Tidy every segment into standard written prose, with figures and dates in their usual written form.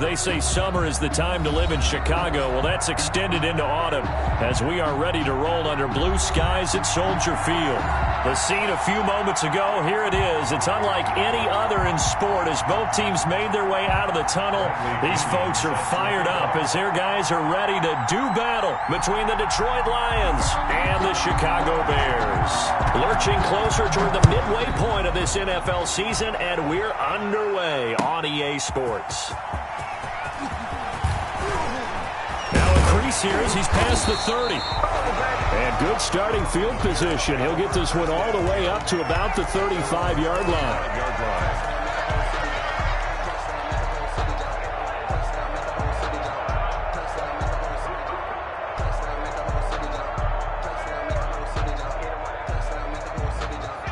They say summer is the time to live in Chicago. Well, that's extended into autumn as we are ready to roll under blue skies at Soldier Field. The scene a few moments ago, here it is. It's unlike any other in sport as both teams made their way out of the tunnel. These folks are fired up as their guys are ready to do battle between the Detroit Lions and the Chicago Bears. Lurching closer toward the midway point of this NFL season, and we're underway on EA Sports. Now a crease here as he's past the 30. And good starting field position. He'll get this one all the way up to about the 35-yard line.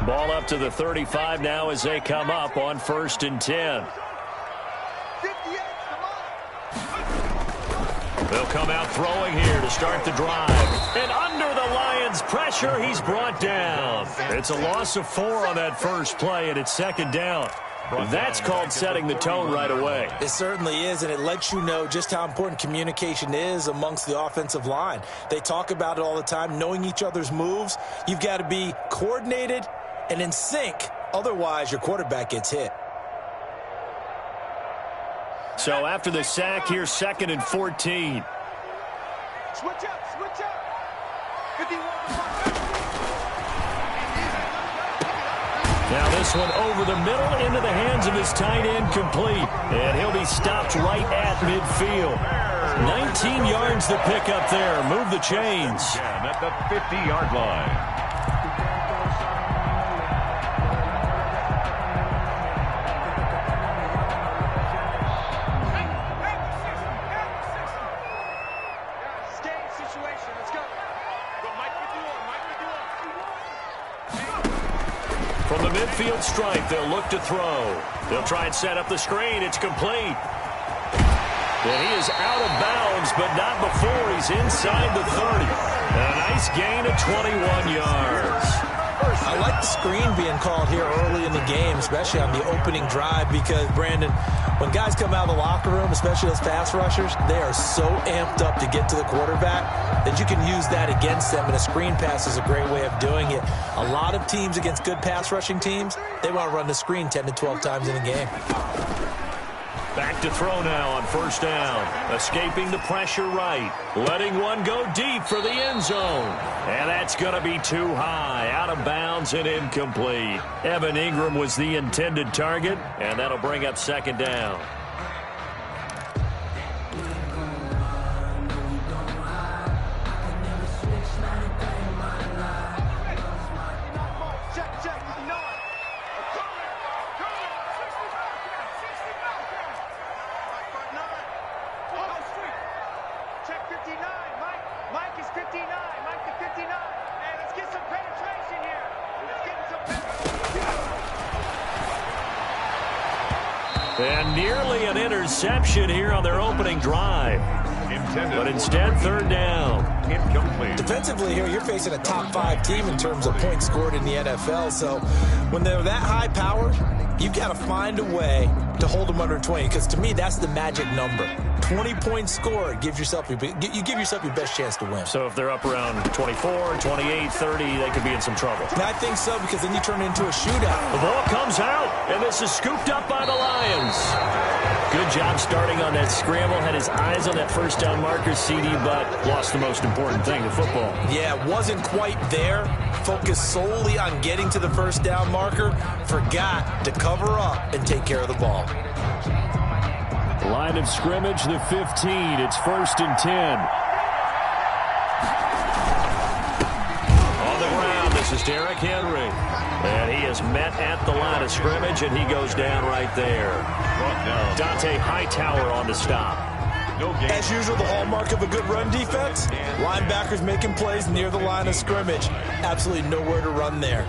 Ball up to the 35 now as they come up on 1st and 10. They'll come out throwing here to start the drive. And under the Lions' pressure, he's brought down. It's a loss of 4 on that first play, and it's 2nd down. That's called setting the tone right away. It certainly is, and it lets you know just how important communication is amongst the offensive line. They talk about it all the time, knowing each other's moves. You've got to be coordinated and in sync. Otherwise, your quarterback gets hit. So after the sack, here's 2nd and 14. Switch up, switch up. 51. Now this one over the middle into the hands of his tight end, complete. And he'll be stopped right at midfield. 19 yards to pick up there. Move the chains. At the 50-yard line. From the midfield stripe, they'll look to throw. They'll try and set up the screen. It's complete. And he is out of bounds, but not before he's inside the 30. And a nice gain of 21 yards. I like the screen being called here early in the game, especially on the opening drive, because, Brandon, when guys come out of the locker room, especially those pass rushers, they are so amped up to get to the quarterback that you can use that against them, and a screen pass is a great way of doing it. A lot of teams against good pass rushing teams, they want to run the screen 10 to 12 times in a game. Back to throw now on 1st down. Escaping the pressure right. Letting one go deep for the end zone. And that's going to be too high. Out of bounds and incomplete. Evan Ingram was the intended target, and that'll bring up 2nd down. And nearly an interception here on their opening drive. But instead, 3rd down. Incomplete. Defensively here, you're facing a top 5 team in terms of points scored in the NFL. So when they're that high powered, you've got to find a way to hold them under 20. Because to me, that's the magic number. 20 points scored, you give yourself your best chance to win. So if they're up around 24, 28, 30, they could be in some trouble. And I think so, because then you turn it into a shootout. The ball comes out, and this is scooped up by the Lions. Good job starting on that scramble. Had his eyes on that 1st down marker, CD, but lost the most important thing, the football. Yeah, wasn't quite there. Focused solely on getting to the 1st down marker. Forgot to cover up and take care of the ball. Line of scrimmage, the 15. It's 1st and 10. On the ground, this is Derrick Henry. And he is met at the line of scrimmage, and he goes down right there. Dante Hightower on the stop. As usual, the hallmark of a good run defense, linebackers making plays near the line of scrimmage. Absolutely nowhere to run there.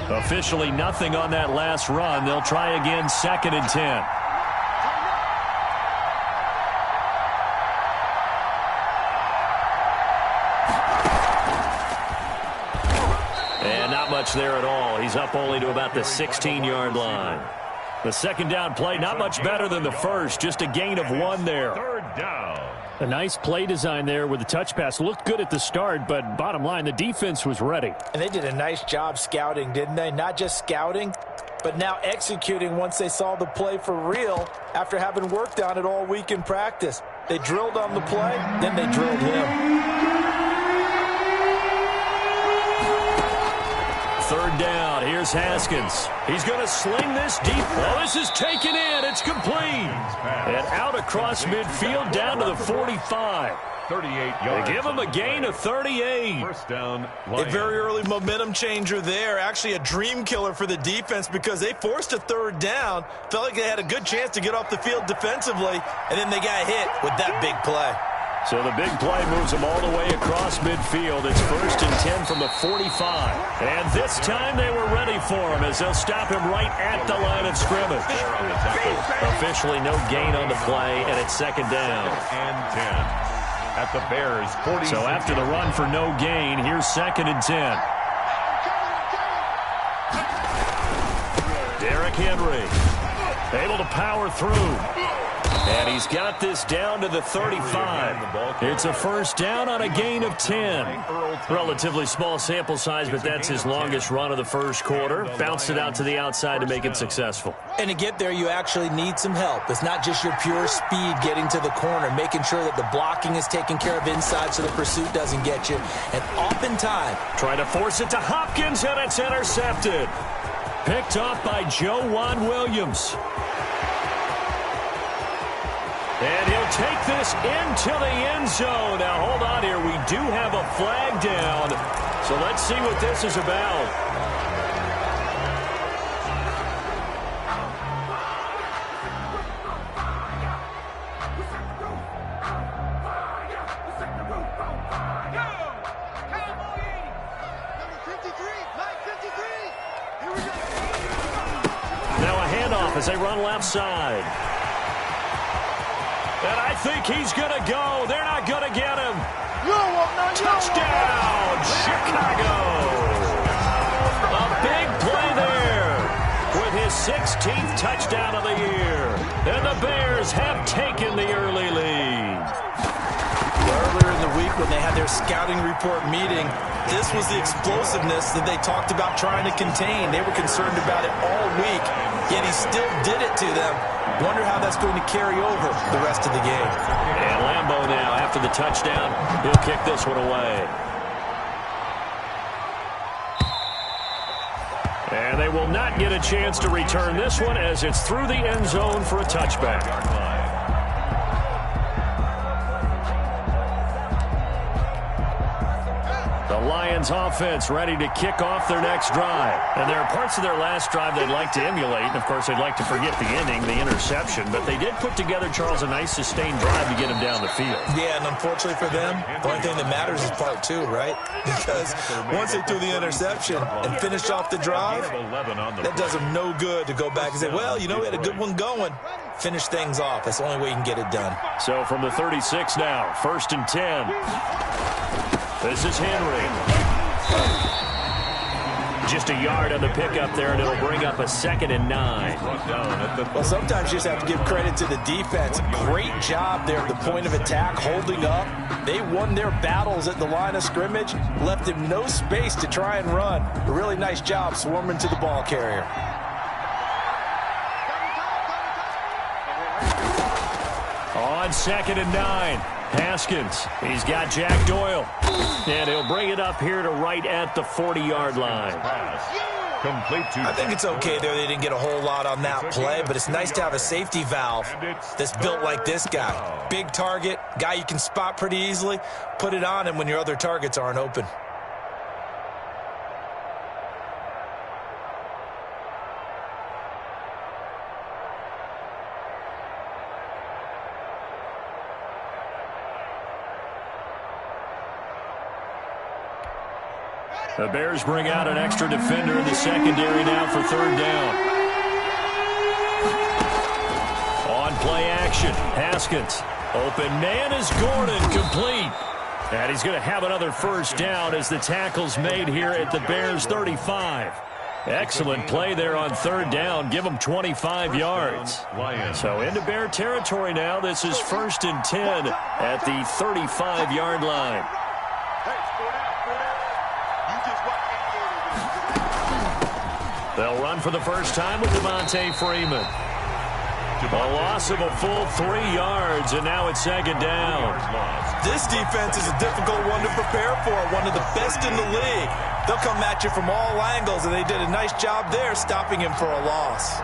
Officially nothing on that last run. They'll try again, 2nd and 10. much there at all. He's up only to about the 16-yard line. The second down play, not much better than the first, just a gain of 1 there. Third down. A nice play design there with the touch pass. Looked good at the start, but bottom line, the defense was ready. And they did a nice job scouting, didn't they? Not just scouting, but now executing once they saw the play for real after having worked on it all week in practice. They drilled on the play, then they drilled him. Third down. Here's Haskins. He's going to sling this deep. Well, this is taken in. It's complete. And out across midfield down to the 45. 38 yards. They give him a gain of 38. First down. A very early momentum changer there. Actually a dream killer for the defense because they forced a third down. Felt like they had a good chance to get off the field defensively, and then they got hit with that big play. So the big play moves them all the way across midfield. It's 1st and 10 from the 45. And this time they were ready for him as they'll stop him right at the line of scrimmage. Officially no gain on the play, and it's second down. And 10. At the Bears' 40. So after the run for no gain, here's 2nd and 10. Derrick Henry able to power through. And he's got this down to the 35. It's a first down on a gain of 10. Relatively small sample size, but that's his longest run of the first quarter. Bounced it out to the outside to make it successful. And to get there, you actually need some help. It's not just your pure speed getting to the corner, making sure that the blocking is taken care of inside so the pursuit doesn't get you. And oftentimes, try to force it to Hopkins, and it's intercepted. Picked off by Joejuan Williams. And he'll take this into the end zone. Now, hold on here. We do have a flag down. So let's see what this is about. Now a handoff as they run left side. And I think he's going to go. They're not going to get him. Touchdown, Chicago. A big play there with his 16th touchdown of the year. And the Bears have taken the early lead. Earlier in the week when they had their scouting report meeting, this was the explosiveness that they talked about trying to contain. They were concerned about it all week, yet he still did it to them. Wonder how that's going to carry over the rest of the game. And Lambeau now, after the touchdown, he'll kick this one away. And they will not get a chance to return this one as it's through the end zone for a touchback. The Lions offense ready to kick off their next drive. And there are parts of their last drive they'd like to emulate. And, of course, they'd like to forget the ending, the interception. But they did put together, Charles, a nice sustained drive to get him down the field. Yeah, and unfortunately for them, the only thing that matters is part 2, right? Because once they threw the interception and finished off the drive, that does them no good to go back and say, well, you know, we had a good one going. Finish things off. That's the only way you can get it done. So from the 36 now, 1st and 10. This is Henry. Just a yard on the pickup there, and it'll bring up a 2nd and 9. Well, sometimes you just have to give credit to the defense. Great job there at the point of attack, holding up. They won their battles at the line of scrimmage, left him no space to try and run. A really nice job swarming to the ball carrier. On 2nd and 9. Haskins, he's got Jack Doyle. And he'll bring it up here to right at the 40-yard line. I think it's okay there. They didn't get a whole lot on that play, but it's nice to have a safety valve that's built like this guy. Big target, guy you can spot pretty easily. Put it on him when your other targets aren't open. The Bears bring out an extra defender in the secondary now for 3rd down. On play action, Haskins. Open man is Gordon, complete. And he's going to have another first down as the tackle's made here at the Bears 35. Excellent play there on third down. Give him 25 yards. So into Bear territory now. This is 1st and 10 at the 35-yard line. They'll run for the first time with Devontae Freeman. A loss of a full 3 yards, and now it's 2nd down. This defense is a difficult one to prepare for, one of the best in the league. They'll come at you from all angles, and they did a nice job there stopping him for a loss.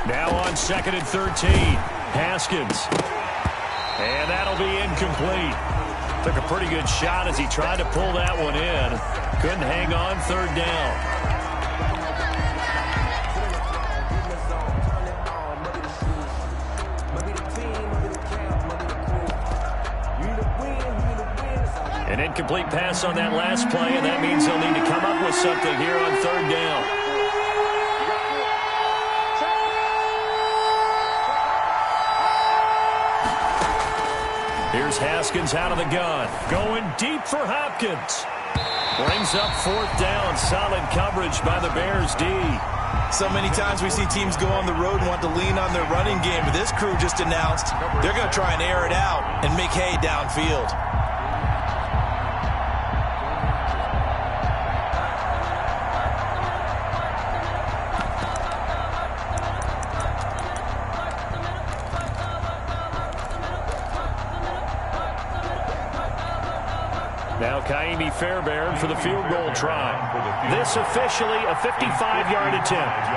Now on 2nd and 13, Haskins. And that'll be incomplete. Took a pretty good shot as he tried to pull that one in. Couldn't hang on 3rd down. An incomplete pass on that last play, and that means they'll need to come up with something here on 3rd down. Here's Haskins out of the gun. Going deep for Hopkins. Brings up 4th down. Solid coverage by the Bears D. So many times we see teams go on the road and want to lean on their running game, but this crew just announced they're going to try and air it out and make hay downfield. Now Kaimi Fairbairn for the field goal try. This officially a 55-yard attempt.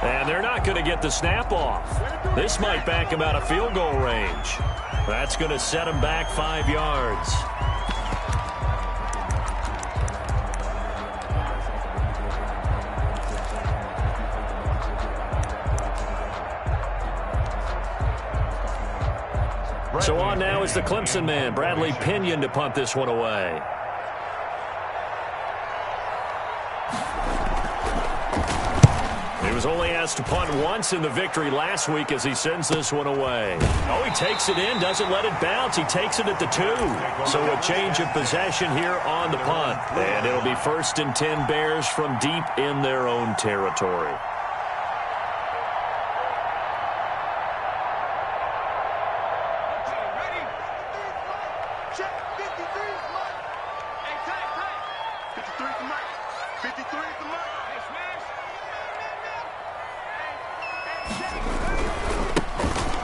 And they're not going to get the snap off. This might back him out of field goal range. That's going to set him back 5 yards. So on now is the Clemson man, Bradley Pinion, to punt this one away. He was only asked to punt once in the victory last week as he sends this one away. Oh, he takes it in, doesn't let it bounce. He takes it at the 2. So a change of possession here on the punt. And it'll be 1st and 10 Bears from deep in their own territory.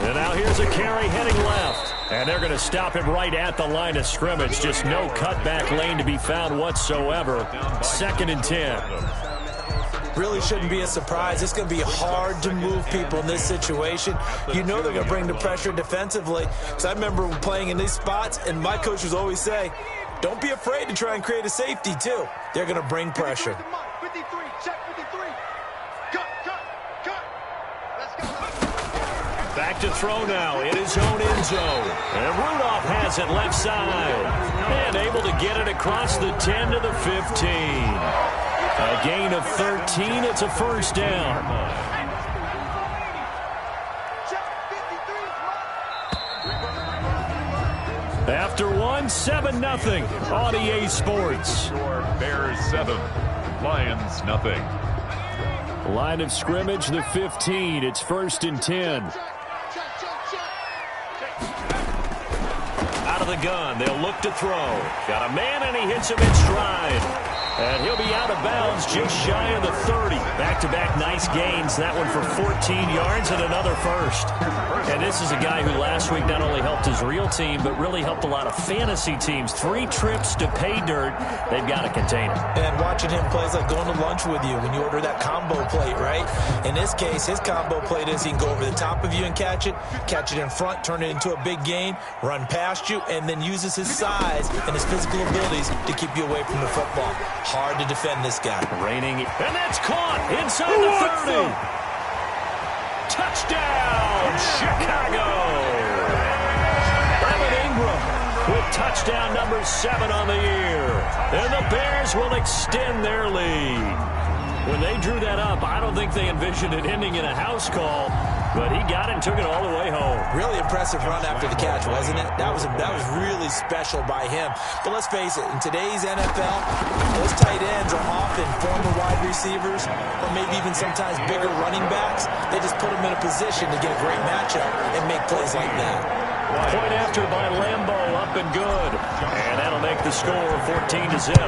And now here's a carry heading left. And they're going to stop him right at the line of scrimmage. Just no cutback lane to be found whatsoever. 2nd and 10. Really shouldn't be a surprise. It's going to be hard to move people in this situation. You know they're going to bring the pressure defensively. Because I remember playing in these spots, and my coach would always say, don't be afraid to try and create a safety, too. They're going to bring pressure. 53, check 53. Cut. Let's go. Back to throw now in his own end zone. And Rudolph has it left side. And able to get it across the 10 to the 15. A gain of 13. It's a first down. After one, 7-0 on EA Sports. Bears 7, Lions nothing. Line of scrimmage, the 15. It's 1st and 10. Out of the gun. They'll look to throw. Got a man, and he hits him in stride. And he'll be out of bounds just shy of the 30. Back-to-back nice gains. That one for 14 yards and another first. And this is a guy who last week not only helped his real team, but really helped a lot of fantasy teams. 3 trips to pay dirt. They've got to contain him. And watching him play is like going to lunch with you when you order that combo plate, right? In this case, his combo plate is he can go over the top of you and catch it in front, turn it into a big gain, run past you, and and then uses his size and his physical abilities to keep you away from the football. Hard to defend this guy. Raining, and that's caught inside the 30. Touchdown, Chicago! Evan Ingram with touchdown number 7 on the year. And the Bears will extend their lead. When they drew that up, I don't think they envisioned it ending in a house call, but he got it and took it all the way home. Really impressive run after the catch, wasn't it? That was really special by him. But let's face it, in today's NFL, those tight ends are often former wide receivers or maybe even sometimes bigger running backs. They just put them in a position to get a great matchup and make plays like that. Point after by Lambo, up and good. And that'll make the score 14-0.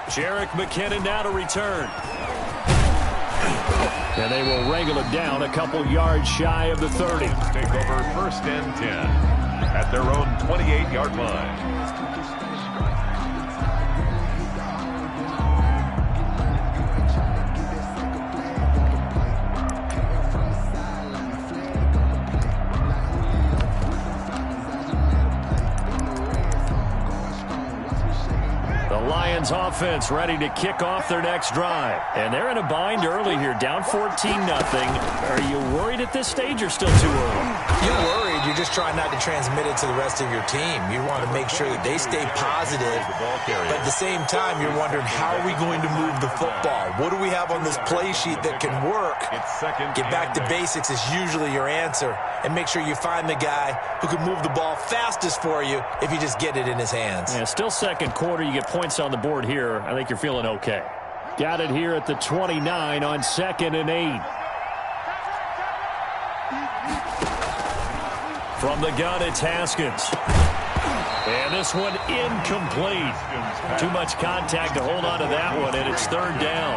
Jerick McKinnon now to return. And they will wrangle it down a couple yards shy of the 30. Take over 1st and 10 at their own 28-yard line. Offense ready to kick off their next drive. And they're in a bind early here, down 14-0. Are you worried at this stage or still too early? You're worried. You're just trying not to transmit it to the rest of your team. You want to make sure that they stay positive. But at the same time, you're wondering, how are we going to move the football? What do we have on this play sheet that can work? Get back to basics is usually your answer. And make sure you find the guy who can move the ball fastest for you if you just get it in his hands. Yeah, still second quarter. You get points on the board here. I think you're feeling okay. Got it here at the 29 on 2nd and 8. From the gun, it's Haskins. And this one incomplete. Too much contact to hold on to that one, and it's 3rd down.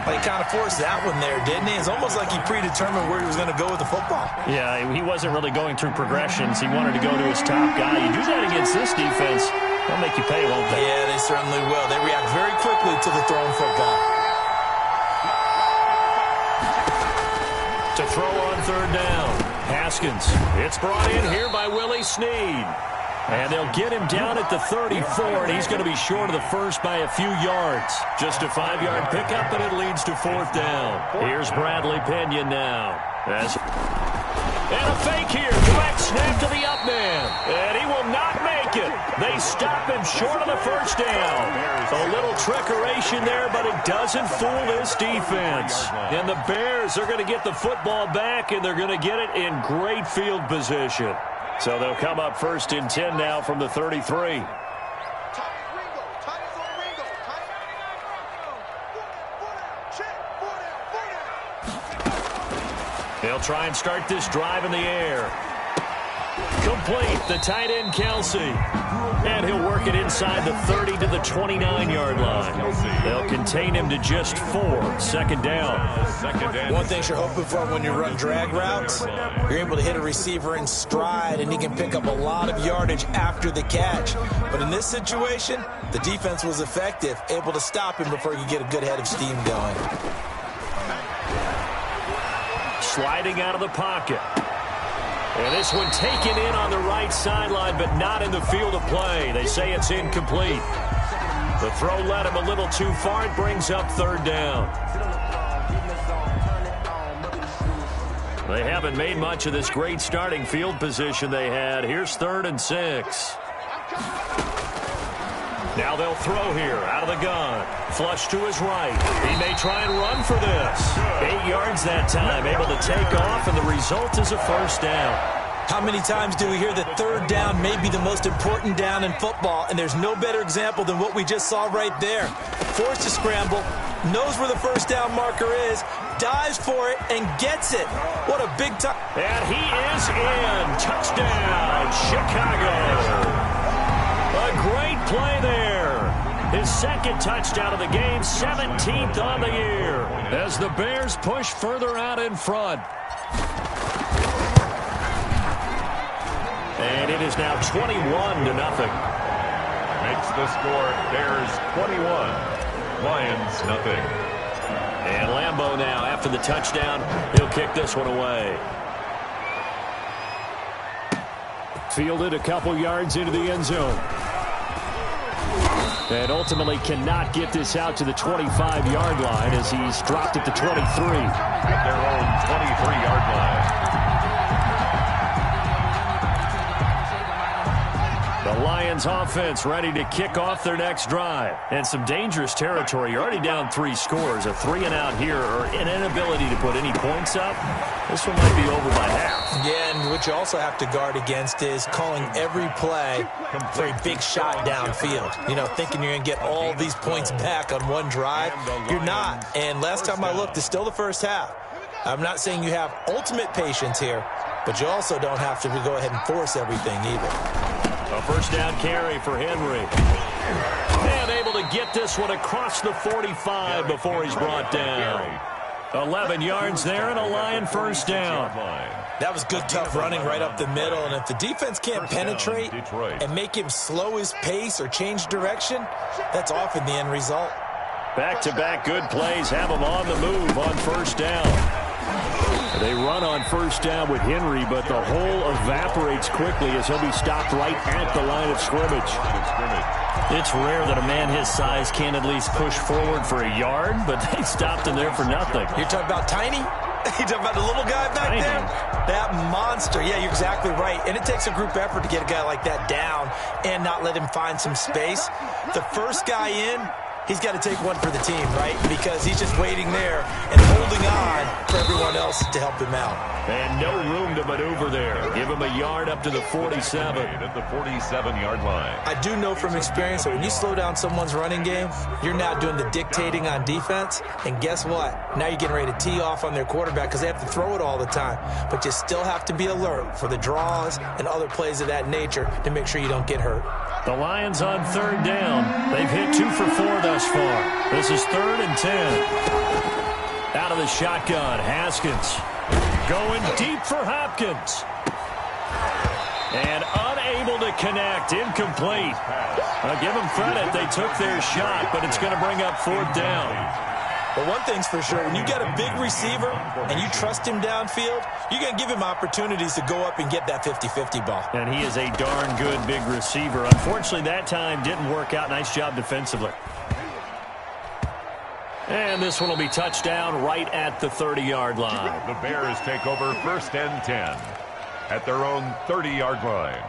He kind of forced that one there, didn't he? It's almost like he predetermined where he was going to go with the football. Yeah, he wasn't really going through progressions. He wanted to go to his top guy. You do that against this defense, they'll make you pay, won't they? Yeah, they certainly will. They react very quickly to the thrown football. To throw on 3rd down. Haskins. It's brought in here by Willie Snead. And they'll get him down at the 34, and he's going to be short of the first by a few yards. Just a 5-yard pickup, and it leads to 4th down. Here's Bradley Pinion now. And a fake here. Direct snap to the up man. And he will not make it. They stop him short of the first down. A little trickeration there, but it doesn't fool this defense. And the Bears are going to get the football back, and they're going to get it in great field position. So they'll come up 1st and 10 now from the 33. They'll try and start this drive in the air. Complete, the tight end Kelsey. And he'll work it inside the 30 to the 29-yard line. They'll contain him to just 4. 2nd down. One thing you're hoping for when you run drag routes, you're able to hit a receiver in stride, and he can pick up a lot of yardage after the catch. But in this situation, the defense was effective, able to stop him before you get a good head of steam going. Sliding out of the pocket. And this one taken in on the right sideline, but not in the field of play. They say it's incomplete. The throw led him a little too far. It brings up 3rd down. They haven't made much of this great starting field position they had. Here's 3rd and 6. Now they'll throw here out of the gun. Flush to his right. He may try and run for this. 8 yards that time, able to take off, and the result is a 1st down. How many times do we hear that 3rd down may be the most important down in football, and there's no better example than what we just saw right there. Forced to scramble, knows where the 1st down marker is, dives for it, and gets it. What a big time. And he is in. Touchdown, Chicago. A great play there. His 2nd touchdown of the game, 17th on the year, as the Bears push further out in front. And it is now 21-0. Makes the score Bears 21, Lions nothing. And Lambo now, after the touchdown, he'll kick this one away. Fielded a couple yards into the end zone. And ultimately cannot get this out to the 25-yard line as he's dropped at the 23. At their own 23-yard line. The Lions offense ready to kick off their next drive. And some dangerous territory. You're already down 3 scores. A 3-and-out here or an inability to put any points up. This one might be over by half. Yeah, and what you also have to guard against is calling every play for a big shot downfield. You know, thinking you're going to get all these points back on one drive. You're not. And last time I looked, it's still the first half. I'm not saying you have ultimate patience here, but you also don't have to go ahead and force everything either. A first down carry for Henry. And able to get this one across the 45 before he's brought down. 11 yards there and a Lion first down. That was good, tough running right up the middle. And if the defense can't penetrate and make him slow his pace or change direction, that's often the end result. Back-to-back good plays have him on the move on first down. They run on first down with Henry, but the hole evaporates quickly as he'll be stopped right at the line of scrimmage. It's rare that a man his size can at least push forward for a yard, but they stopped him there for nothing. You're talking about Tiny? You're talking about the little guy back there? That monster. Yeah, you're exactly right. And it takes a group effort to get a guy like that down and not let him find some space. The first guy in, he's got to take one for the team, right? Because he's just waiting there and holding on for everyone else to help him out. And no room to maneuver there. Give him a yard up to the 47. At the 47-yard line. I do know from experience that when you slow down someone's running game, you're now doing the dictating on defense. And guess what? Now you're getting ready to tee off on their quarterback because they have to throw it all the time. But you still have to be alert for the draws and other plays of that nature to make sure you don't get hurt. The Lions on third down. They've hit 2 for 4 thus far. This is 3rd and 10. Out of the shotgun, Haskins. Going deep for Hopkins. And unable to connect. Incomplete. I'll give them credit. They took their shot, but it's going to bring up 4th down. But one thing's for sure, when you got a big receiver and you trust him downfield, you're going to give him opportunities to go up and get that 50-50 ball. And he is a darn good big receiver. Unfortunately, that time didn't work out. Nice job defensively. And this one will be touchdown right at the 30-yard line. The Bears take over 1st and 10 at their own 30-yard line.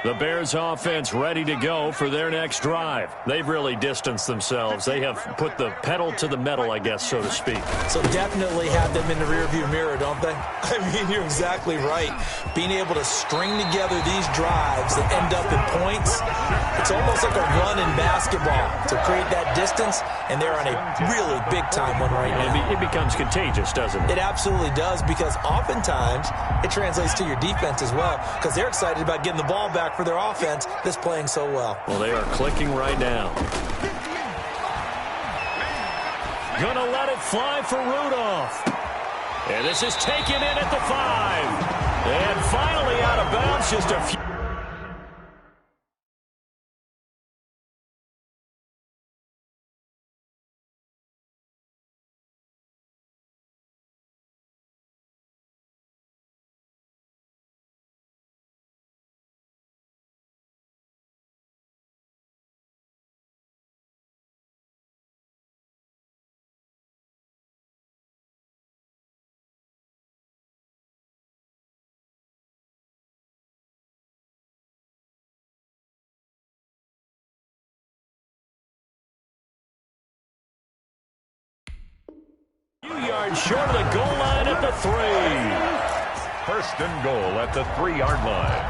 The Bears offense ready to go for their next drive. They've really distanced themselves. They have put the pedal to the metal, I guess, so to speak. So definitely have them in the rearview mirror, don't they? I mean, you're exactly right. Being able to string together these drives that end up in points, it's almost like a run in basketball to create that distance, and they're on a really big-time one right now. It becomes contagious, doesn't it? It absolutely does, because oftentimes it translates to your defense as well, because they're excited about getting the ball back for their offense that's playing so well. Well, they are clicking right now. Gonna let it fly for Rudolph. And this is taken in at the 5. And finally out of bounds, just a few. Yards short of the goal line at the 3. 1st and goal at the 3-yard line.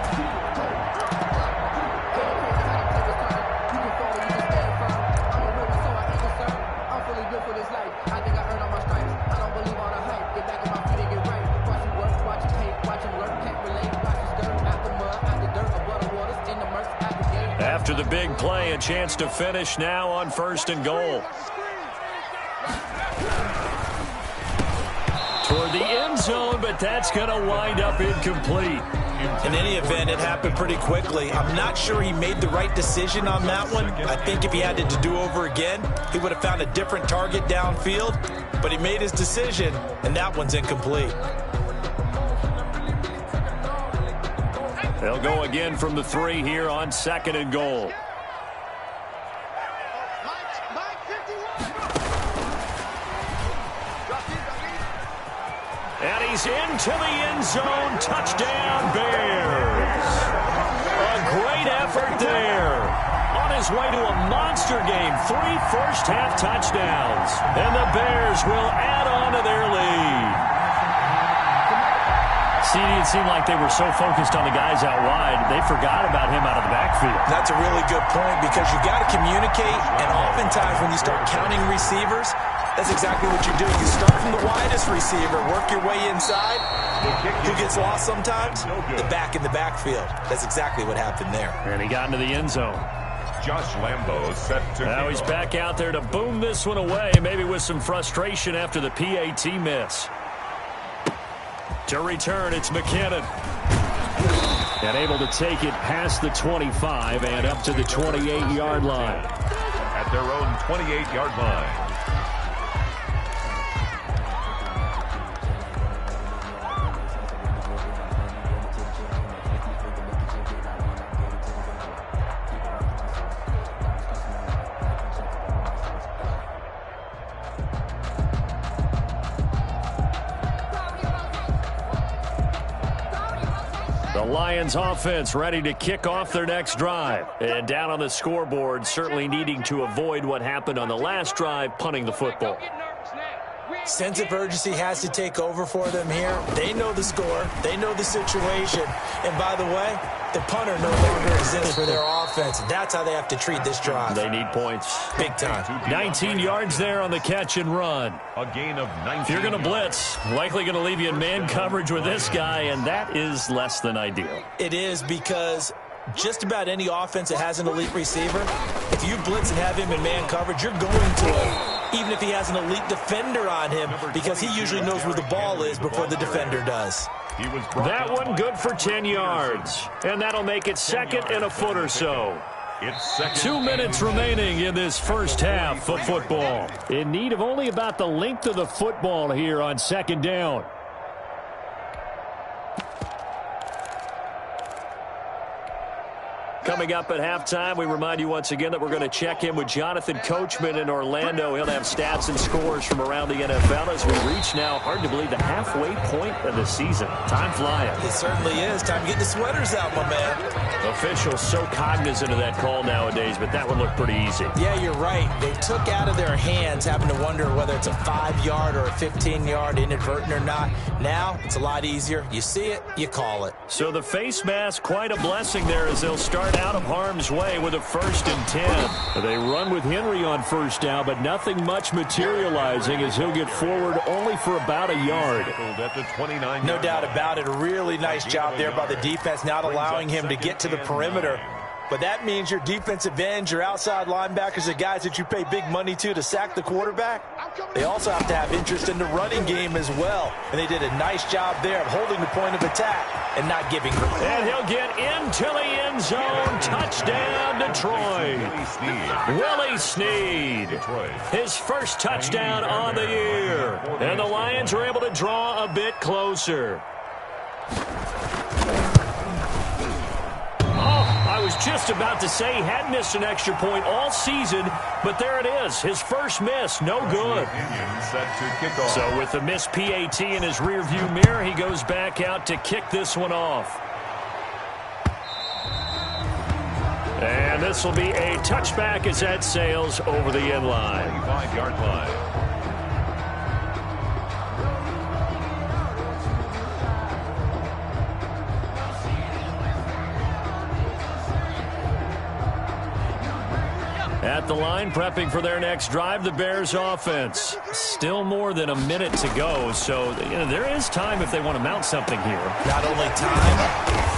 After the big play, a chance to finish now on 1st and goal. Toward the end zone, but that's going to wind up incomplete. In any event, it happened pretty quickly. I'm not sure he made the right decision on that one. I think if he had it to do over again, he would have found a different target downfield. But he made his decision, and that one's incomplete. They'll go again from the 3 here on 2nd and goal. And he's into the end zone. Touchdown, Bears. A great effort there. On his way to a monster game. 3 first-half touchdowns. And the Bears will add on to their lead. CD, it seemed like they were so focused on the guys out wide, they forgot about him out of the backfield. That's a really good point because you got to communicate, and oftentimes when you start counting receivers, that's exactly what you do. You start from the widest receiver, work your way inside. Who gets lost sometimes? The back in the backfield. That's exactly what happened there. And he got into the end zone. Josh Lambo set to Now he's back out there to boom this one away, maybe with some frustration after the PAT miss. To return, it's McKinnon. And able to take it past the 25 and up to the 28-yard line. at their own 28-yard line. The Lions offense ready to kick off their next drive. And down on the scoreboard, certainly needing to avoid what happened on the last drive, punting the football. Sense of urgency has to take over for them here. They know the score. They know the situation. And by the way, the punter no longer exists for their offense. That's how they have to treat this drive. They need points. Big time. 19 yards there on the catch and run. A gain of 19. If you're going to blitz, likely going to leave you in man coverage with this guy, and that is less than ideal. It is because just about any offense that has an elite receiver, if you blitz and have him in man coverage, you're going to him, even if he has an elite defender on him, because he usually knows where the ball is before the defender does. That one good for 10 yards. And that'll make it second and a foot or so. 2 minutes remaining in this first half of football. In need of only about the length of the football here on second down. Coming up at halftime, we remind you once again that we're going to check in with Jonathan Coachman in Orlando. He'll have stats and scores from around the NFL as we reach now, hard to believe, the halfway point of the season. Time flying. It certainly is. Time to get the sweaters out, my man. Officials so cognizant of that call nowadays, but that one looked pretty easy. Yeah, you're right. They took out of their hands having to wonder whether it's a 5-yard or a 15-yard inadvertent or not. Now, it's a lot easier. You see it, you call it. So the face mask, quite a blessing there as they'll start out of harm's way with a 1st and 10. They run with Henry on first down, but nothing much materializing as he'll get forward only for about a yard. At the 29. No doubt about it. A really nice job there by the defense, not allowing him to get to the perimeter. But that means your defensive ends, your outside linebackers, the guys that you pay big money to sack the quarterback, they also have to have interest in the running game as well. And they did a nice job there of holding the point of attack and not giving them. And he'll get into the end zone. Touchdown, Detroit. Willie Snead. His first touchdown on the year. And the Lions are able to draw a bit closer. I was just about to say he had missed an extra point all season, but there it is. His first miss, no good. So with the missed PAT in his rearview mirror, he goes back out to kick this one off. And this will be a touchback as that sails over the end line. 5-yard line. At the line, prepping for their next drive, the Bears offense. Still more than a minute to go, so there is time if they want to mount something here. Not only time,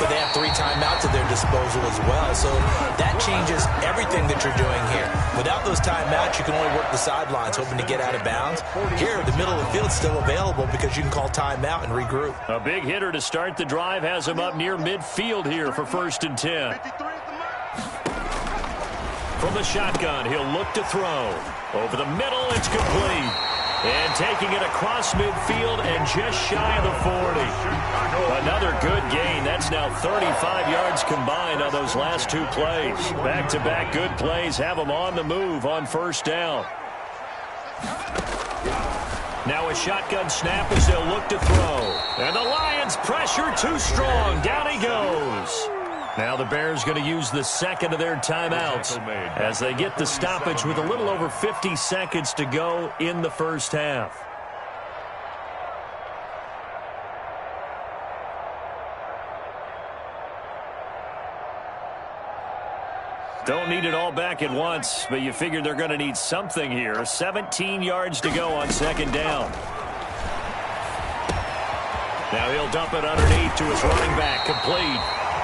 but they have 3 timeouts at their disposal as well. So that changes everything that you're doing here. Without those timeouts, you can only work the sidelines, hoping to get out of bounds. Here, the middle of the field's still available because you can call timeout and regroup. A big hitter to start the drive has him up near midfield here for 1st and 10. From the shotgun, he'll look to throw. Over the middle, it's complete. And taking it across midfield and just shy of the 40. Another good gain. That's now 35 yards combined on those last 2 plays. Back-to-back good plays have them on the move on 1st down. Now a shotgun snap as they'll look to throw. And the Lions pressure too strong. Down he goes. Now the Bears going to use the second of their timeouts as they get the stoppage with a little over 50 seconds to go in the 1st half. Don't need it all back at once, but you figure they're going to need something here. 17 yards to go on 2nd down. Now he'll dump it underneath to his running back, complete.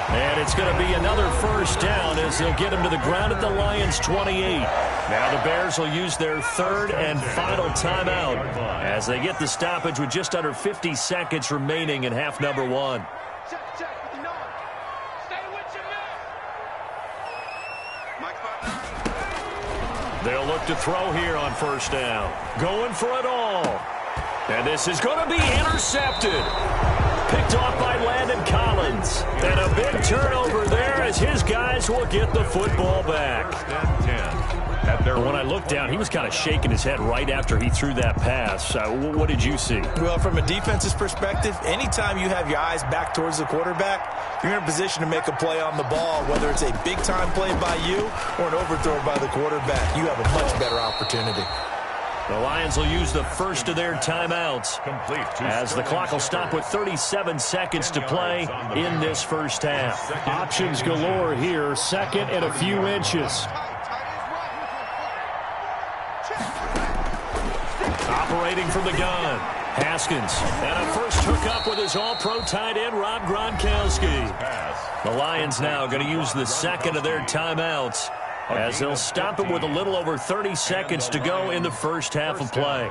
And it's going to be another 1st down as they'll get him to the ground at the Lions' 28. Now the Bears will use their 3rd and final timeout as they get the stoppage with just under 50 seconds remaining in half number 1. They'll look to throw here on 1st down. Going for it all. And this is going to be intercepted. Picked off by Landon Collins. And a big turnover there as his guys will get the football back. When I looked down, he was kind of shaking his head right after he threw that pass. What did you see? Well, from a defense's perspective, anytime you have your eyes back towards the quarterback, you're in a position to make a play on the ball, whether it's a big-time play by you or an overthrow by the quarterback. You have a much better opportunity. The Lions will use the 1st of their timeouts as the clock will stop with 37 seconds to play in this 1st half. Options galore here. 2nd and a few inches. Operating from the gun, Haskins. And a first hookup with his all-pro tight end, Rob Gronkowski. The Lions now going to use the 2nd of their timeouts as they'll stop him with a little over 30 seconds to go in the 1st half of play.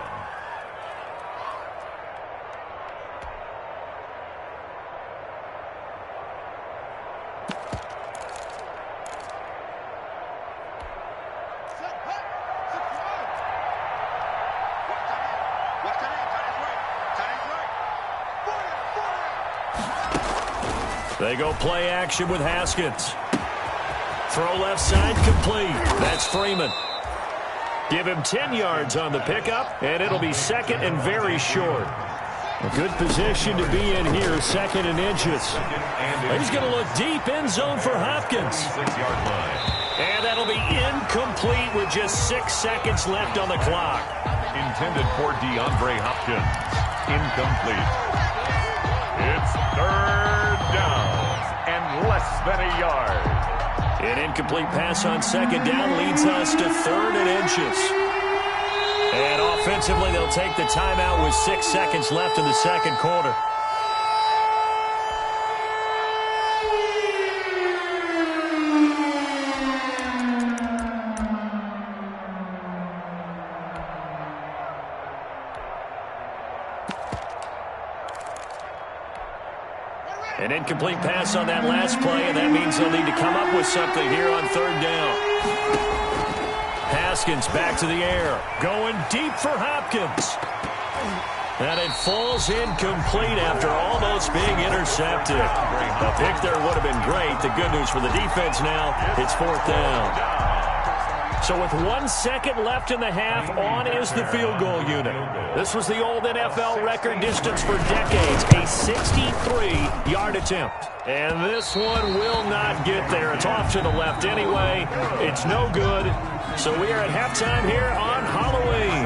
They go play action with Haskins. Throw left side complete. That's Freeman. Give him 10 yards on the pickup, and it'll be 2nd and very short. A good position to be in here, 2nd and inches. He's going to look deep end zone for Hopkins. And that'll be incomplete with just 6 seconds left on the clock. Intended for DeAndre Hopkins. Incomplete. It's 3rd down and less than a yard. An incomplete pass on 2nd down leads us to 3rd and inches. And offensively, they'll take the timeout with 6 seconds left in the 2nd quarter. An incomplete pass on that last play, and that means they'll need to come up with something here on 3rd down. Haskins back to the air, going deep for Hopkins. And it falls incomplete after almost being intercepted. A pick there would have been great. The good news for the defense now, it's 4th down. So with 1 second left in the half, on is the field goal unit. This was the old NFL record distance for decades, a 63-yard attempt. And this one will not get there. It's off to the left anyway. It's no good. So we are at halftime here on Halloween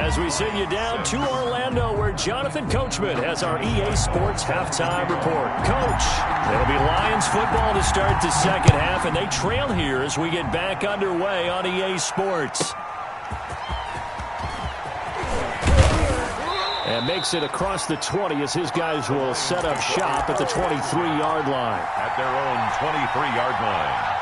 As we send you down to Orlando, where Jonathan Coachman has our EA Sports halftime report. Coach, it'll be Lions football to start the second half, and they trail here as we get back underway on EA Sports. And makes it across the 20 as his guys will set up shop at the 23-yard line. At their own 23-yard line.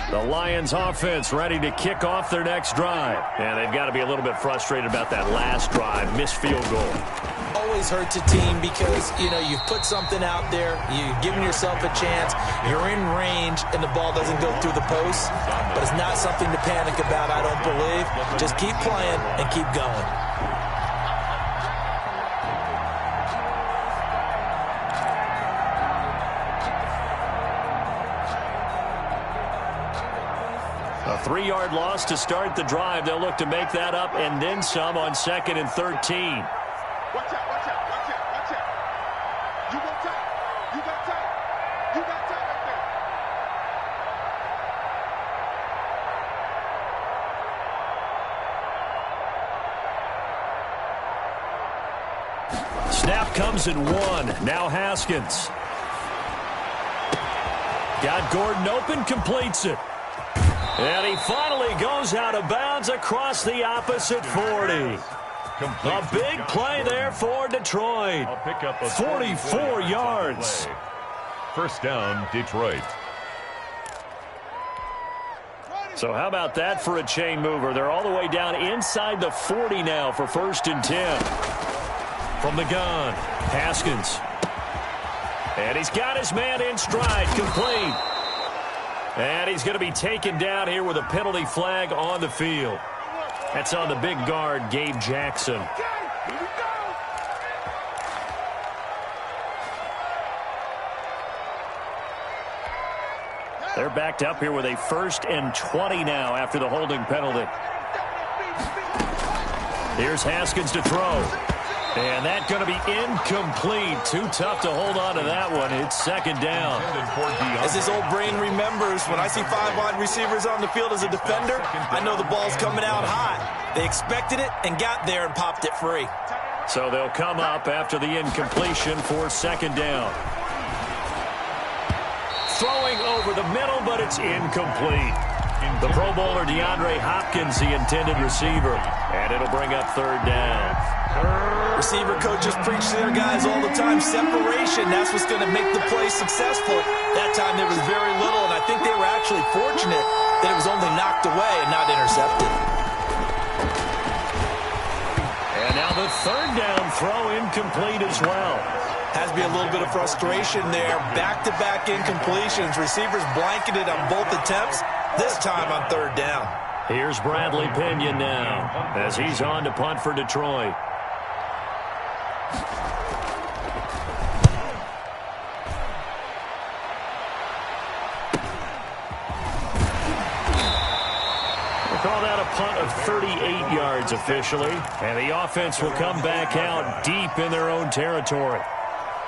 The Lions offense ready to kick off their next drive. And they've got to be a little bit frustrated about that last drive, missed field goal. Always hurts a team because, you've put something out there, you've given yourself a chance, you're in range, and the ball doesn't go through the post. But it's not something to panic about, I don't believe. Just keep playing and keep going. A 3-yard loss to start the drive. They'll look to make that up and then some on 2nd and 13. Watch out, watch out, watch out, watch out. You got time. You got time. You got time right there. Snap comes in 1. Now Haskins. Got Gordon open, completes it. And he finally goes out of bounds across the opposite 40. A big play there for Detroit. 44 yards. First down, Detroit. So how about that for a chain mover? They're all the way down inside the 40 now for 1st and 10. From the gun, Haskins. And he's got his man in stride, complete. And he's going to be taken down here with a penalty flag on the field. That's on the big guard, Gabe Jackson. They're backed up here with a 1st and 20 now after the holding penalty. Here's Haskins to throw. And that's going to be incomplete. Too tough to hold on to that one. It's 2nd down. As his old brain remembers, when I see 5 wide receivers on the field as a defender, I know the ball's coming out hot. They expected it and got there and popped it free. So they'll come up after the incompletion for 2nd down. Throwing over the middle, but it's incomplete. The Pro Bowler DeAndre Hopkins, the intended receiver. And it'll bring up 3rd down. Receiver coaches preach to their guys all the time. Separation, that's what's going to make the play successful. That time there was very little, and I think they were actually fortunate that it was only knocked away and not intercepted. And now the 3rd down throw incomplete as well. Has to be a little bit of frustration there. Back-to-back incompletions. Receivers blanketed on both attempts, this time on 3rd down. Here's Bradley Pinion now as he's on to punt for Detroit. We'll call that a punt of 38 yards officially. And the offense will come back out deep in their own territory.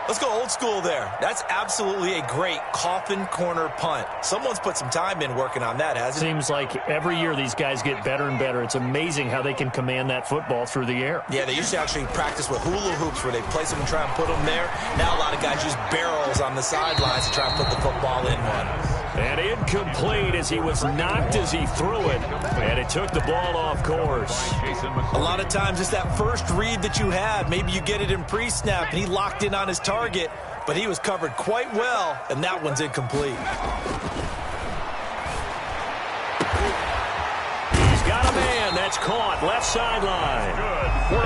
Let's go old school there. That's absolutely a great coffin corner punt. Someone's put some time in working on that, hasn't it? Seems like every year these guys get better and better. It's amazing how they can command that football through the air. Yeah, they used to actually practice with hula hoops where they place them and try and put them there. Now a lot of guys use barrels on the sidelines to try and put the football in one. And incomplete as he was knocked as he threw it. And it took the ball off course. A lot of times it's that first read that you had. Maybe you get it in pre-snap and he locked in on his target, but he was covered quite well, and that one's incomplete. He's got a man that's caught left sideline.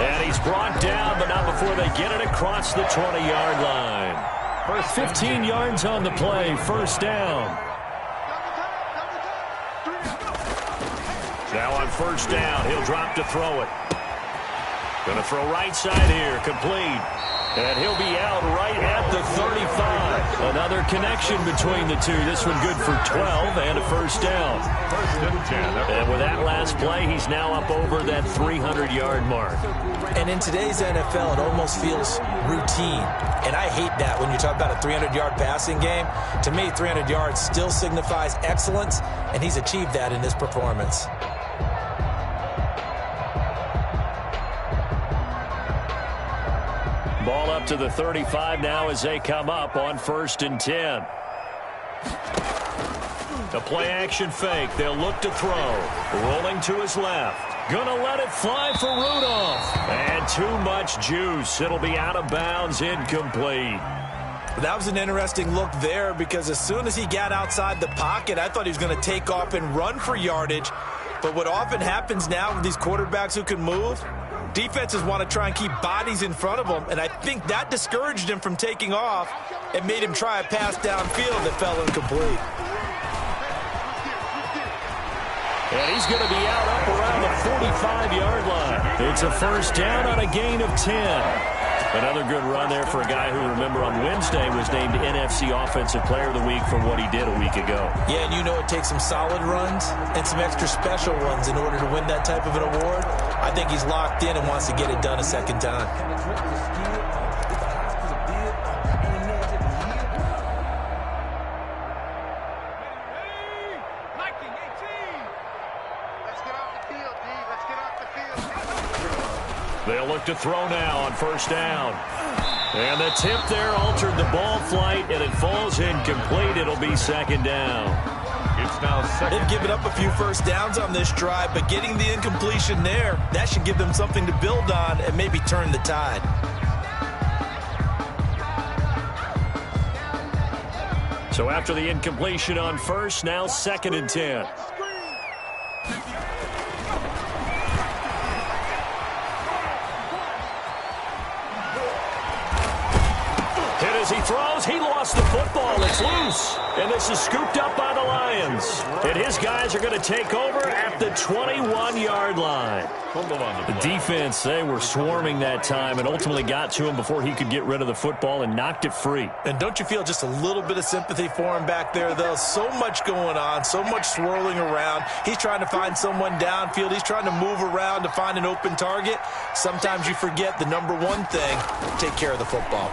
And he's brought down, but not before they get it across the 20-yard line. 15 yards on the play, 1st down. Now on 1st down, he'll drop to throw it. Going to throw right side here, complete. And he'll be out right at the 35. Another connection between the two. This one good for 12 and a first down. And with that last play, he's now up over that 300-yard mark. And in today's NFL, it almost feels routine. And I hate that when you talk about a 300-yard passing game. To me, 300 yards still signifies excellence, and he's achieved that in this performance. Ball up to the 35 now as they come up on 1st and 10. The play-action fake. They'll look to throw. Rolling to his left. Gonna let it fly for Rudolph. And too much juice. It'll be out of bounds, incomplete. That was an interesting look there because as soon as he got outside the pocket, I thought he was going to take off and run for yardage. But what often happens now with these quarterbacks who can move, defenses want to try and keep bodies in front of them, and I think that discouraged him from taking off and made him try a pass downfield that fell incomplete. And he's going to be out up around the 45-yard line. It's a first down on a gain of 10. Another good run there for a guy who, remember, on Wednesday was named NFC Offensive Player of the Week for what he did a week ago. Yeah, and you know it takes some solid runs and some extra special ones in order to win that type of an award. I think he's locked in and wants to get it done a second time. They'll look to throw now on first down. And the tip there altered the ball flight, and it falls incomplete. It'll be second down. It's now second. They've given up a few first downs on this drive, but getting the incompletion there, that should give them something to build on and maybe turn the tide. So after the incompletion on first, now 2nd and 10. As he throws, he lost the football. It's loose. And this is scooped up by the Lions. And his guys are going to take over at the 21-yard line. The defense, they were swarming that time and ultimately got to him before he could get rid of the football and knocked it free. And don't you feel just a little bit of sympathy for him back there, though? So much going on, so much swirling around. He's trying to find someone downfield. He's trying to move around to find an open target. Sometimes you forget the number one thing, take care of the football.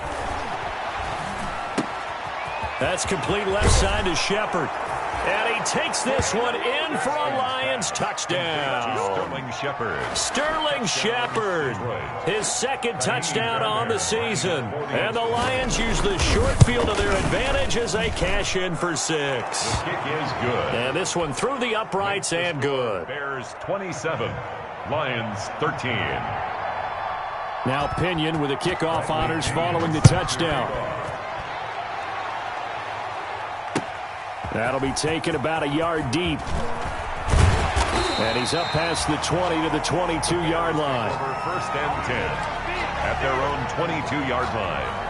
That's complete left side to Shepard. And he takes this one in for a Lions touchdown. Sterling Shepard, his second touchdown on the season. And the Lions use the short field to their advantage as they cash in for 6. The kick is good. And this one through the uprights and good. Bears 27, Lions 13. Now Pinion with the kickoff honors following the touchdown. That'll be taken about a yard deep. And he's up past the 20 to the 22-yard line. For 1st and 10 at their own 22-yard line.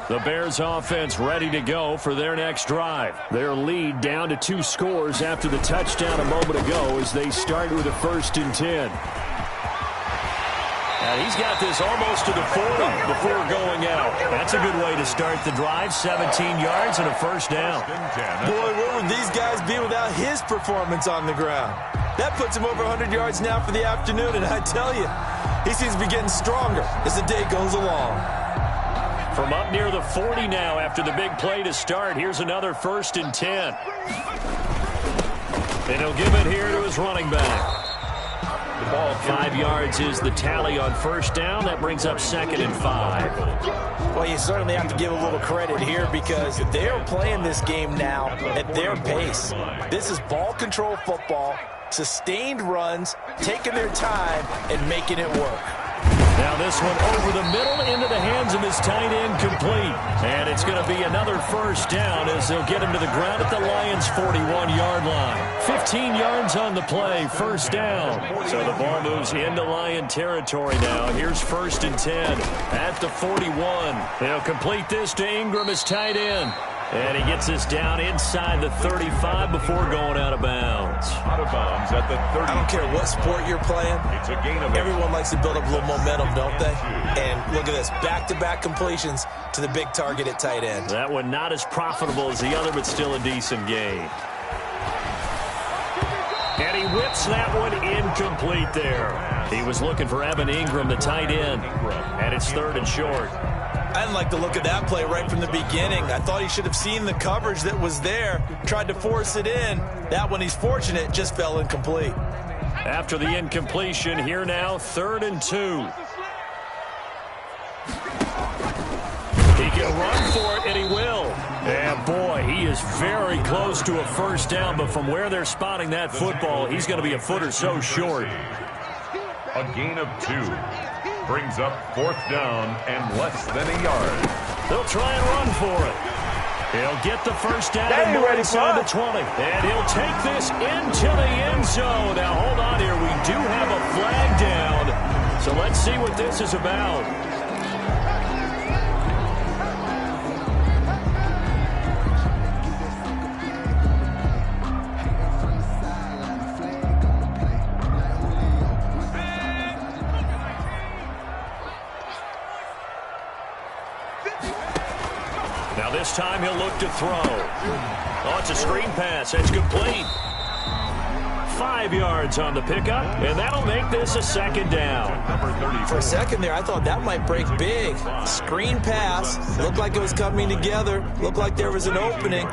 The Bears offense ready to go for their next drive. Their lead down to 2 scores after the touchdown a moment ago as they start with a 1st and 10. And he's got this almost to the 40 before going out. That's a good way to start the drive. 17 yards and a first down. Boy, where would these guys be without his performance on the ground? That puts him over 100 yards now for the afternoon, and I tell you, he seems to be getting stronger as the day goes along. From up near the 40 now after the big play to start. Here's another 1st and 10. And he'll give it here to his running back. The ball 5 yards is the tally on first down. That brings up 2nd and 5. Well, you certainly have to give a little credit here because they're playing this game now at their pace. This is ball control football, sustained runs, taking their time, and making it work. Now this one over the middle into the hands of his tight end, complete. And it's going to be another first down as they'll get him to the ground at the Lions' 41-yard line. 15 yards on the play, first down. So the ball moves into Lion territory now. Here's 1st and 10 at the 41. They'll complete this to Ingram as tight end. And he gets this down inside the 35 before going out of bounds. Out of bounds at the 30. I don't care what sport you're playing. It's a gain of Everyone likes to build up a little momentum, don't they? And look at this, back-to-back completions to the big target at tight end. That one not as profitable as the other, but still a decent gain. And he whips that one incomplete there. He was looking for Evan Ingram, the tight end. And it's 3rd and short. I didn't like the look of that play right from the beginning. I thought he should have seen the coverage that was there, tried to force it in. That one, he's fortunate, just fell incomplete. After the incompletion, here now, 3rd and 2. He can run for it, and he will. And, boy, he is very close to a first down, but from where they're spotting that football, he's going to be a foot or so short. A gain of 2. Brings up 4th down and less than a yard. They'll try and run for it. He'll get the first down and more inside the 20. And he'll take this into the end zone. Now, hold on here. We do have a flag down. So let's see what this is about. Now this time he'll look to throw. Oh, it's a screen pass. It's complete. 5 yards on the pickup, and that'll make this a 2nd down. For a second there, I thought that might break big. Screen pass. Looked like it was coming together. Looked like there was an opening.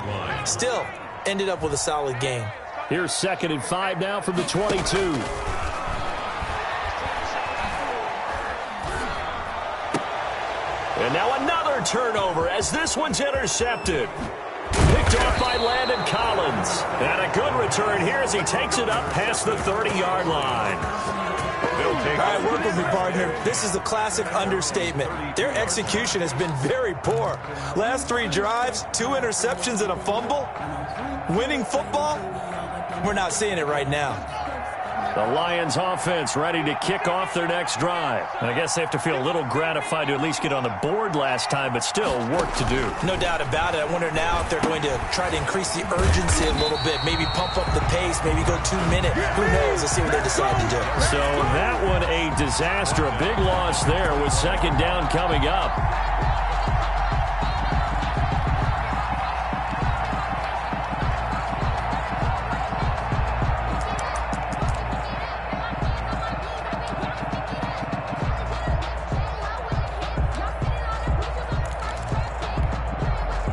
Still, ended up with a solid gain. Here's 2nd and 5 now from the 22. And now another turnover as this one's intercepted. Picked off by Landon Collins. And a good return here as he takes it up past the 30-yard line. All right, work with me, partner. This is a classic understatement. Their execution has been very poor. Last 3 drives, 2 interceptions and a fumble. Winning football? We're not seeing it right now. The Lions offense ready to kick off their next drive. And I guess they have to feel a little gratified to at least get on the board last time, but still work to do. No doubt about it. I wonder now if they're going to try to increase the urgency a little bit, maybe pump up the pace, maybe go 2-minute. Who knows? Let's see what they decide to do. So that one a disaster, a big loss there with 2nd down coming up.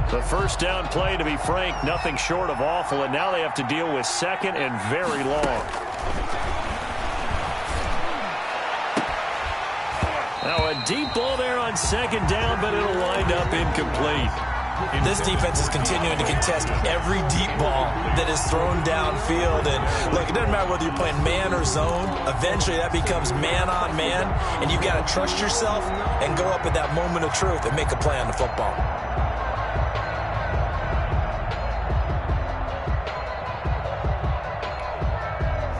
The first down play, to be frank, nothing short of awful, and now they have to deal with 2nd and very long. Now a deep ball there on 2nd down, but it'll wind up incomplete. This defense is continuing to contest every deep ball that is thrown downfield. And look, it doesn't matter whether you're playing man or zone. Eventually that becomes man on man, and you've got to trust yourself and go up at that moment of truth and make a play on the football.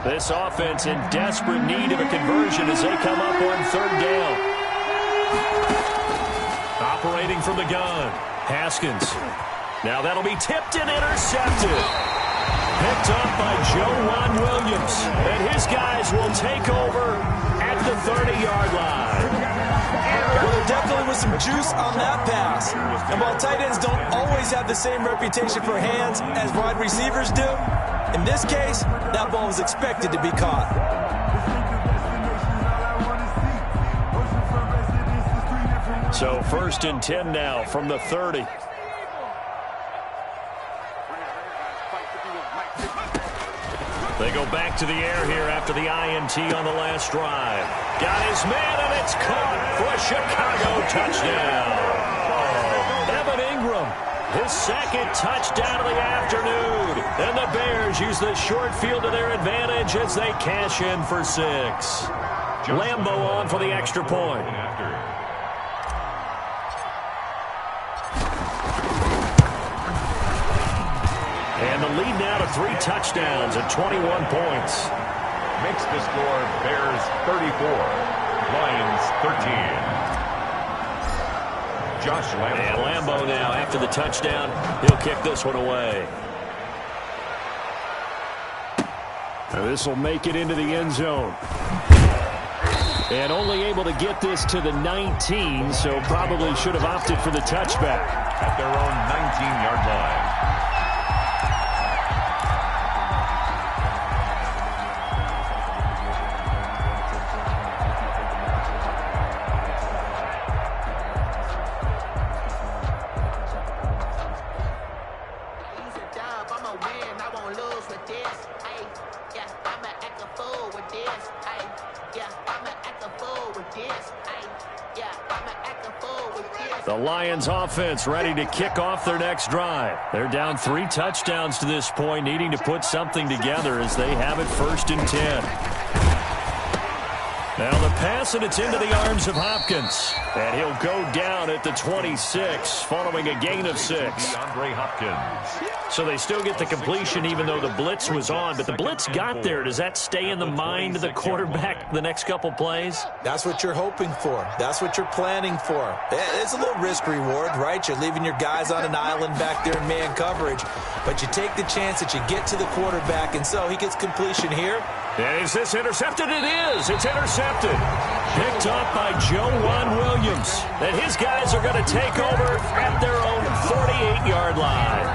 This offense in desperate need of a conversion as they come up on 3rd down. Operating from the gun, Haskins. Now that'll be tipped and intercepted. Picked up by Joe Williams. And his guys will take over at the 30-yard line. Well, there definitely was some juice on that pass. And while tight ends don't always have the same reputation for hands as wide receivers do, in this case, that ball was expected to be caught. So 1st and 10 now from the 30. They go back to the air here after the INT on the last drive. Got his man, and it's caught for a Chicago touchdown. Evan Ingram, his 2nd touchdown of the afternoon. And the Bears use the short field to their advantage as they cash in for 6. Lambo on for the extra point. And the lead now to 3 touchdowns at 21 points. Makes the score Bears 34, Lions 13. Josh Lambo. And Lambo now, after the touchdown, he'll kick this one away. This will make it into the end zone. And only able to get this to the 19, so probably should have opted for the touchback. At their own 19-yard line. The Lions offense ready to kick off their next drive. They're down 3 touchdowns to this point, needing to put something together as they have it 1st and 10. Now the pass, and it's into the arms of Hopkins. And he'll go down at the 26 following a gain of 6. DeAndre Hopkins. So they still get the completion even though the blitz was on. But the blitz got there. Does that stay in the mind of the quarterback the next couple plays? That's what you're hoping for. That's what you're planning for. It's a little risk-reward, right? You're leaving your guys on an island back there in man coverage. But you take the chance that you get to the quarterback, and so he gets completion here. And is this intercepted? It is. It's intercepted. Picked up by Joe Williams. And his guys are going to take over at their own 48-yard line.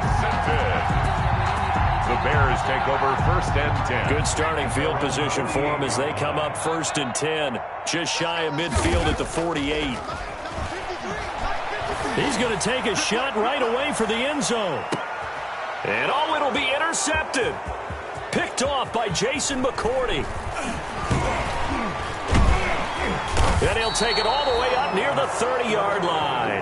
The Bears take over 1st and 10. Good starting field position for them as they come up 1st and 10. Just shy of midfield at the 48. He's going to take a shot right away for the end zone. And it'll be intercepted. Picked off by Jason McCourty. And he'll take it all the way up near the 30-yard line.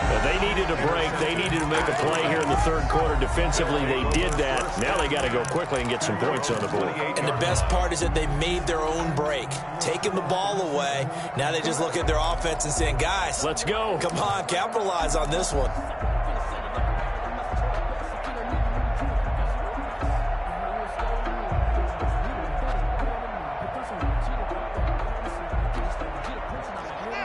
But they needed a break. They needed to make a play here in the 3rd quarter. Defensively, they did that. Now they got to go quickly and get some points on the board. And the best part is that they made their own break. Taking the ball away. Now they just look at their offense and saying, guys, let's go. Come on, capitalize on this one.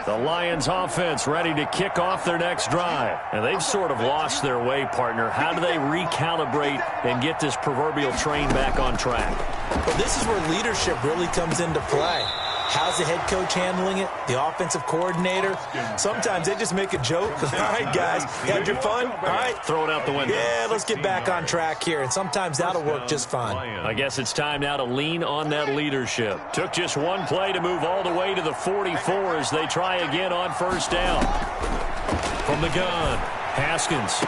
The Lions offense ready to kick off their next drive. And they've sort of lost their way, partner. How do they recalibrate and get this proverbial train back on track? Well, this is where leadership really comes into play. How's the head coach handling it? The offensive coordinator? Sometimes they just make a joke. All right, guys, you had your fun? All right. Throw it out the window. Yeah, let's get back on track here. And sometimes that'll work just fine. I guess it's time now to lean on that leadership. Took just one play to move all the way to the 44 as they try again on 1st down. From the gun, Haskins.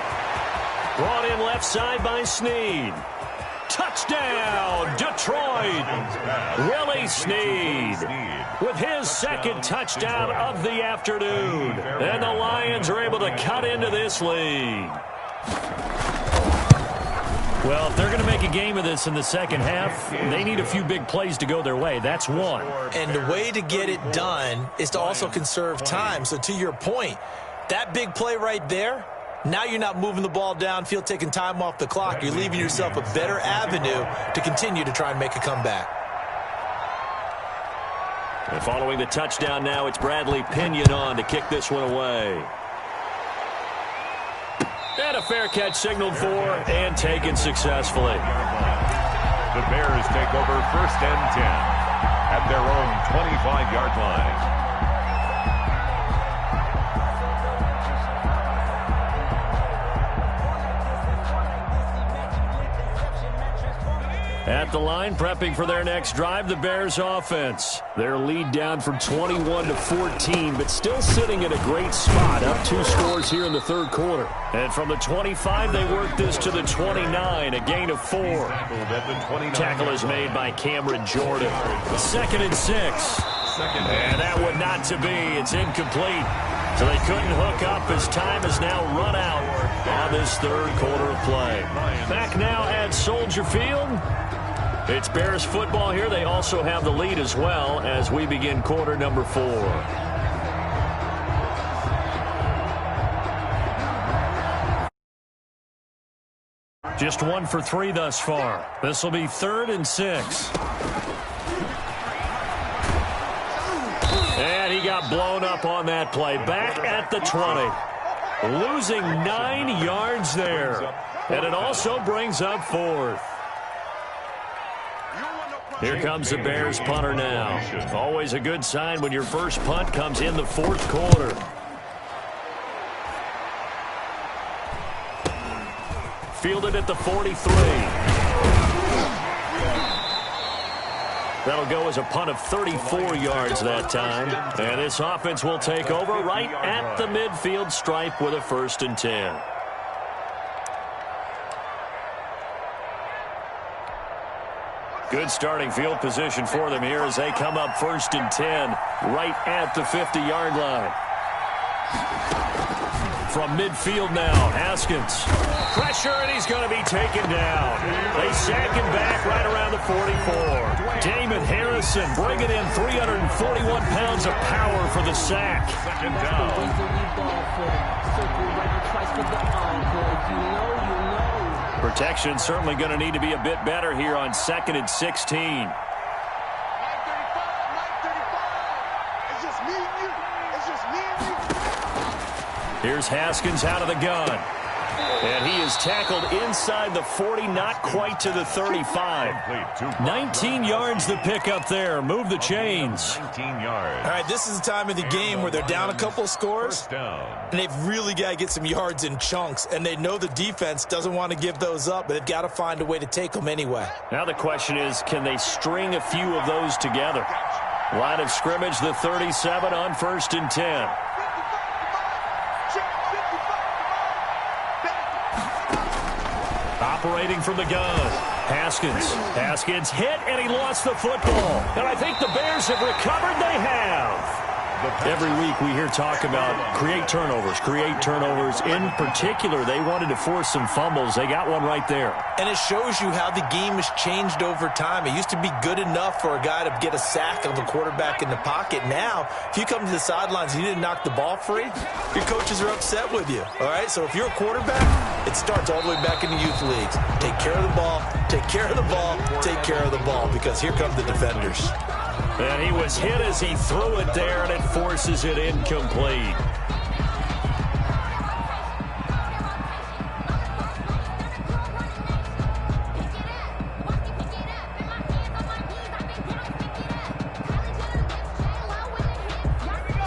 Brought in left side by Snead. Touchdown, Detroit. Willie Snead with his 2nd touchdown of the afternoon. And the Lions are able to cut into this lead. Well, if they're going to make a game of this in the 2nd half, they need a few big plays to go their way. That's one. And the way to get it done is to also conserve time. So to your point, that big play right there, now you're not moving the ball downfield, taking time off the clock. You're leaving yourself a better avenue to continue to try and make a comeback. And following the touchdown now, it's Bradley Pinion on to kick this one away. And a fair catch signaled for and taken successfully. The Bears take over 1st and 10 at their own 25-yard line. At the line, prepping for their next drive, the Bears offense. Their lead down from 21 to 14, but still sitting at a great spot, up 2 scores here in the 3rd quarter. And from the 25, they work this to the 29, a gain of 4. Tackle is made by Cameron Jordan. 2nd and 6. And that one not to be. It's incomplete. So they couldn't hook up as time has now run out on this 3rd quarter of play. Back now at Soldier Field. It's Bears football here. They also have the lead as well as we begin quarter number 4. Just 1 for 3 thus far. This will be 3rd and 6. And he got blown up on that play. Back at the 20. Losing 9 yards there. And it also brings up 4th. Here comes the Bears punter now. Always a good sign when your first punt comes in the 4th quarter. Fielded at the 43. That'll go as a punt of 34 yards that time. And this offense will take over right at the midfield stripe with a 1st and 10. Good starting field position for them here as they come up 1st and 10 right at the 50-yard line. From midfield now, Haskins. Pressure, and he's going to be taken down. They sack him back right around the 44. Damon Harrison bringing in 341 pounds of power for the sack. 2nd down. Protection certainly going to need to be a bit better here on 2nd and 16. 935. It's just me and you. It's just me and you. Here's Haskins out of the gun. And he is tackled inside the 40, not quite to the 35. 19 yards the pick up there. Move the chains. 19 yards. All right, this is the time of the game where they're down a couple of scores. And they've really got to get some yards in chunks. And they know the defense doesn't want to give those up, but they've got to find a way to take them anyway. Now the question is, can they string a few of those together? Line of scrimmage, the 37 on 1st and 10. Operating from the gun. Haskins hit, and he lost the football. And I think the Bears have recovered. They have. Every week we hear talk about create turnovers. In particular, they wanted to force some fumbles. They got one right there. And it shows you how the game has changed over time. It used to be good enough for a guy to get a sack of a quarterback in the pocket. Now, if you come to the sidelines and you didn't knock the ball free, your coaches are upset with you. All right? So if you're a quarterback, it starts all the way back in the youth leagues. Take care of the ball, take care of the ball, take care of the ball, because here come the defenders. And he was hit as he threw it there, and it forces it incomplete.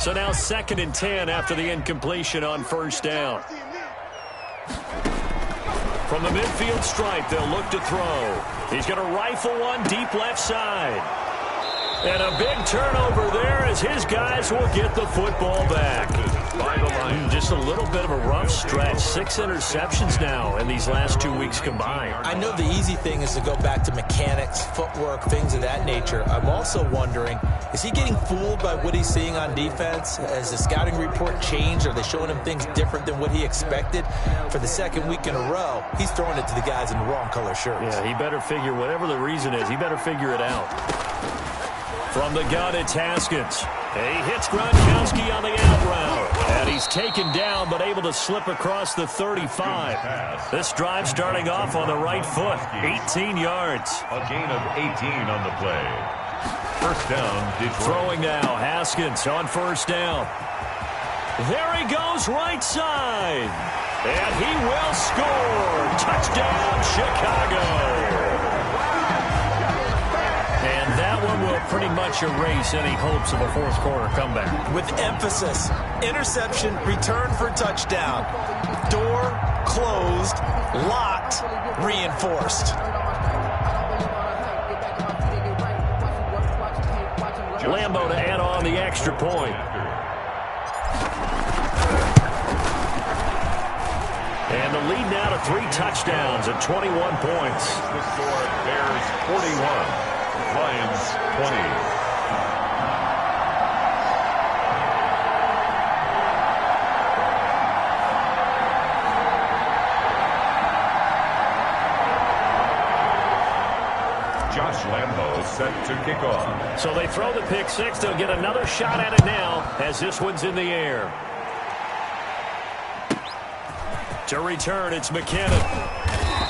So now 2nd and 10 after the incompletion on 1st down. From the midfield stripe, they'll look to throw. He's going to rifle one deep left side. And a big turnover there as his guys will get the football back. By the line. Just a little bit of a rough stretch. 6 interceptions now in these last 2 weeks combined. I know the easy thing is to go back to mechanics, footwork, things of that nature. I'm also wondering, is he getting fooled by what he's seeing on defense? Has the scouting report changed? Are they showing him things different than what he expected? For the 2nd week in a row, he's throwing it to the guys in the wrong color shirts. Yeah, he better figure, whatever the reason is, he better figure it out. From the gun, it's Haskins. He hits Gronkowski on the out route. And he's taken down, but able to slip across the 35. This drive starting off on the right foot. 18 yards. A gain of 18 on the play. 1st down, Detroit. Throwing now, Haskins on 1st down. There he goes, right side. And he will score. Touchdown, Chicago. And that one will pretty much erase any hopes of a 4th quarter comeback. With emphasis, interception, return for touchdown. Door closed, locked, reinforced. Lambo to add on the extra point. And the lead now to 3 touchdowns at 21 points. The score, Bears 41. Lions 20. Josh set to kick off. So they throw the pick six. They'll get another shot at it now as this one's in the air. To return, it's McKinnon.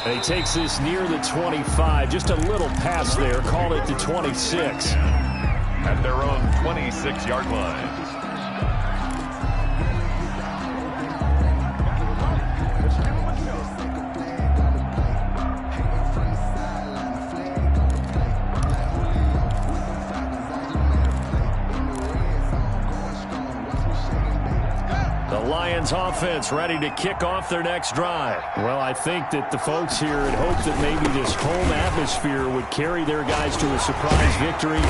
And he takes this near the 25. Just a little pass there. Call it the 26. At their own 26-yard line. Lions offense ready to kick off their next drive. Well, I think that the folks here had hoped that maybe this home atmosphere would carry their guys to a surprise victory,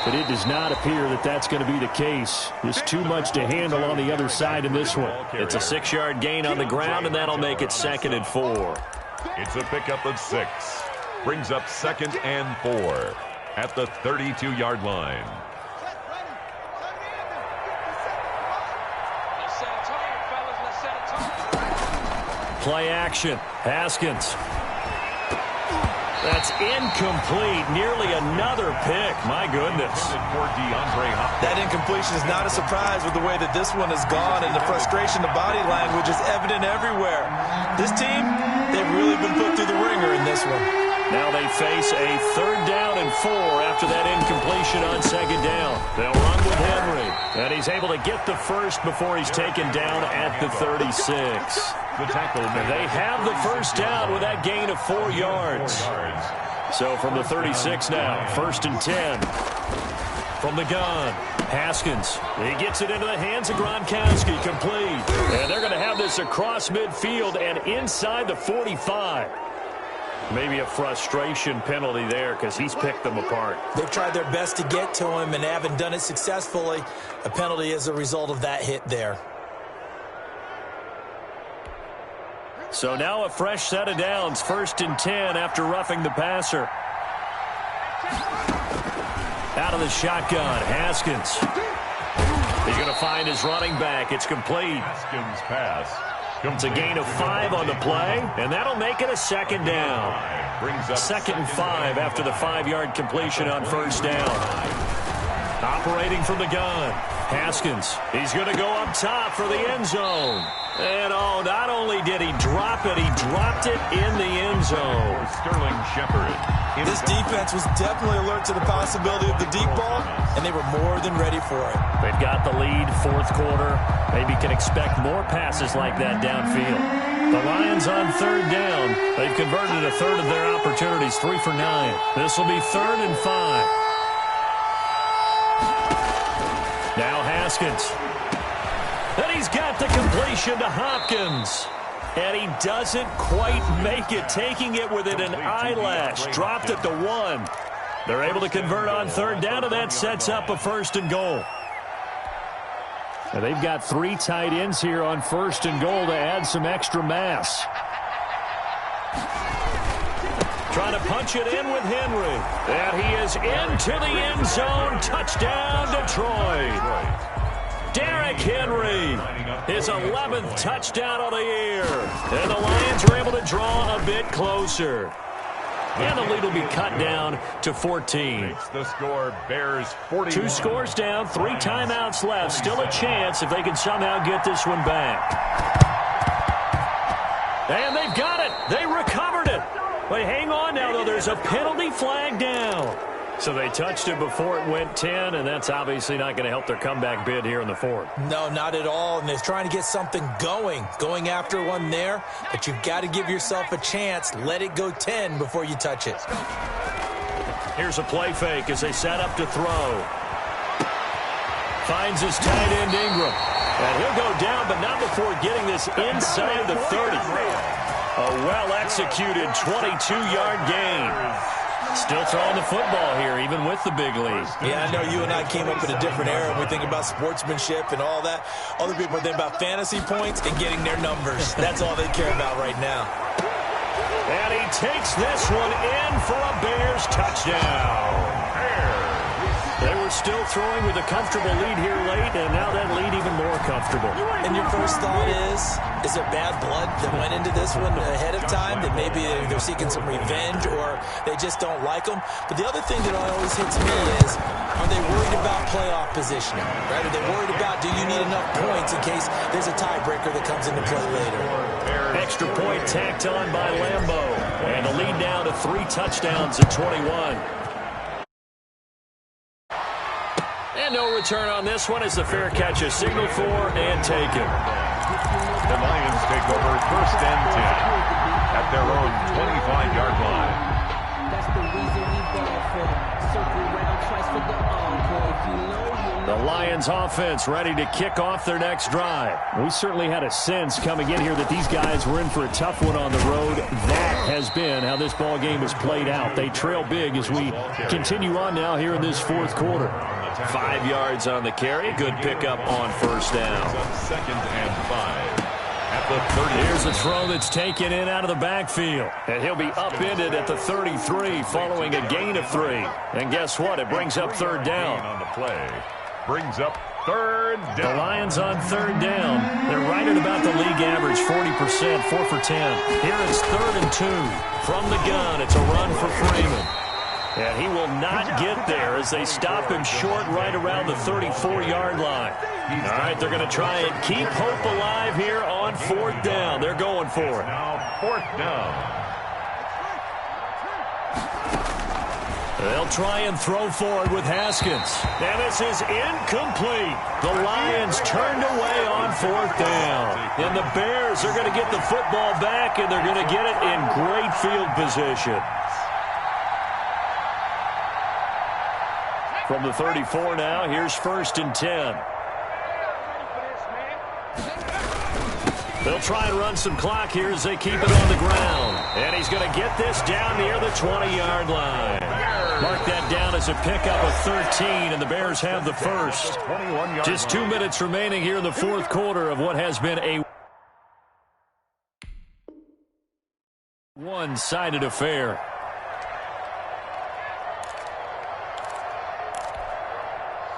but it does not appear that that's going to be the case. Just too much to handle on the other side in this one. It's a 6-yard gain on the ground, and that'll make it 2nd and 4. It's a pickup of 6. Brings up 2nd and 4 at the 32-yard line. Play action. Haskins. That's incomplete. Nearly another pick. My goodness. That incompletion is not a surprise with the way that this one has gone, and the frustration, the body language is evident everywhere. This team, they've really been put through the ringer in this one. Now they face a 3rd down and 4 after that incompletion on 2nd down. They'll run with Henry, and he's able to get the first before he's taken down at the 36. They have the first down with that gain of 4 yards. So from the 36 now, 1st and 10. From the gun, Haskins. He gets it into the hands of Gronkowski, complete. And they're going to have this across midfield and inside the 45. Maybe a frustration penalty there because he's picked them apart. They've tried their best to get to him and haven't done it successfully. A penalty as a result of that hit there. So now a fresh set of downs, 1st and 10 after roughing the passer. Out of the shotgun, Haskins. He's going to find his running back. It's complete. Haskins pass. It's a gain of 5 on the play, and that'll make it a 2nd down. 2nd and 5 after the 5-yard completion on 1st down. Operating from the gun, Haskins. He's going to go up top for the end zone. And oh, not only did he drop it, he dropped it in the end zone. Sterling Shepard. This defense was definitely alert to the possibility of the deep ball, and they were more than ready for it. They've got the lead, 4th quarter. Maybe can expect more passes like that downfield. The Lions on 3rd down. They've converted a 1/3 of their opportunities, 3 for 9. This will be 3rd and 5. Now Haskins. And he's got the completion to Hopkins. And he doesn't quite make it, taking it within an eyelash. Dropped at the 1. They're able to convert on 3rd down, and that sets up a 1st and goal. Now they've got 3 tight ends here on 1st and goal to add some extra mass. Trying to punch it in with Henry. And he is into the end zone. Touchdown, Detroit. Derrick Henry, his 11th touchdown of the year. And the Lions are able to draw a bit closer. And the lead will be cut down to 14. Makes the score Bears 41. 2 scores down, 3 timeouts left. Still a chance if they can somehow get this one back. And they've got it. They recovered it. But hang on now, though. There's a penalty flag down. So they touched it before it went 10, and that's obviously not going to help their comeback bid here in the 4th. No, not at all, and they're trying to get something going after one there, but you've got to give yourself a chance. Let it go 10 before you touch it. Here's a play fake as they set up to throw. Finds his tight end Ingram, and he'll go down, but not before getting this inside the 30. A well-executed 22-yard gain. Still throwing the football here, even with the big lead. Yeah, I know you and I came up in a different era. We think about sportsmanship and all that. Other people think about fantasy points and getting their numbers. That's all they care about right now. And he takes this one in for a Bears touchdown. They were still throwing with a comfortable lead here late, and now that lead even more comfortable. And your first thought is there bad blood that went into this one ahead of time, that maybe they're seeking some revenge or they just don't like them? But the other thing that always hits me is, are they worried about playoff positioning? Right? Are they worried about, do you need enough points in case there's a tiebreaker that comes into play later? Extra point tacked on by Lambeau. And the lead now to 3 touchdowns at 21. And no return on this one as the fair catch is signaled for and taken. The Lions take over 1st and 10 at their own 25-yard line. That's the reason we ball for circle round twice for the encore. If you know, you know. The Lions offense ready to kick off their next drive. We certainly had a sense coming in here that these guys were in for a tough one on the road. That has been how this ball game has played out. They trail big as we continue on now here in this 4th quarter. 5 yards on the carry. Good pickup on 1st down. 2nd and 5 at the 30. Here's a throw that's taken in out of the backfield. And he'll be upended at the 33 following a gain of 3. And guess what? It brings up 3rd down. On the play. Brings up 3rd down. The Lions on 3rd down. They're right at about the league average, 40%, 4 for 10. Here it's 3rd and 2. From the gun, it's a run for Freeman. And he will not get there as they stop him short right around the 34-yard line. All right, they're going to try and keep hope alive here on 4th down. They're going for it. Now 4th down. They'll try and throw forward with Haskins. And this is incomplete. The Lions turned away on 4th down. And the Bears are going to get the football back, and they're going to get it in great field position. From the 34 now, here's 1st and 10. They'll try and run some clock here as they keep it on the ground. And he's going to get this down near the 20-yard line. Mark that down as a pickup of 13, and the Bears have the first. Just 2 minutes remaining here in the 4th quarter of what has been a one-sided affair.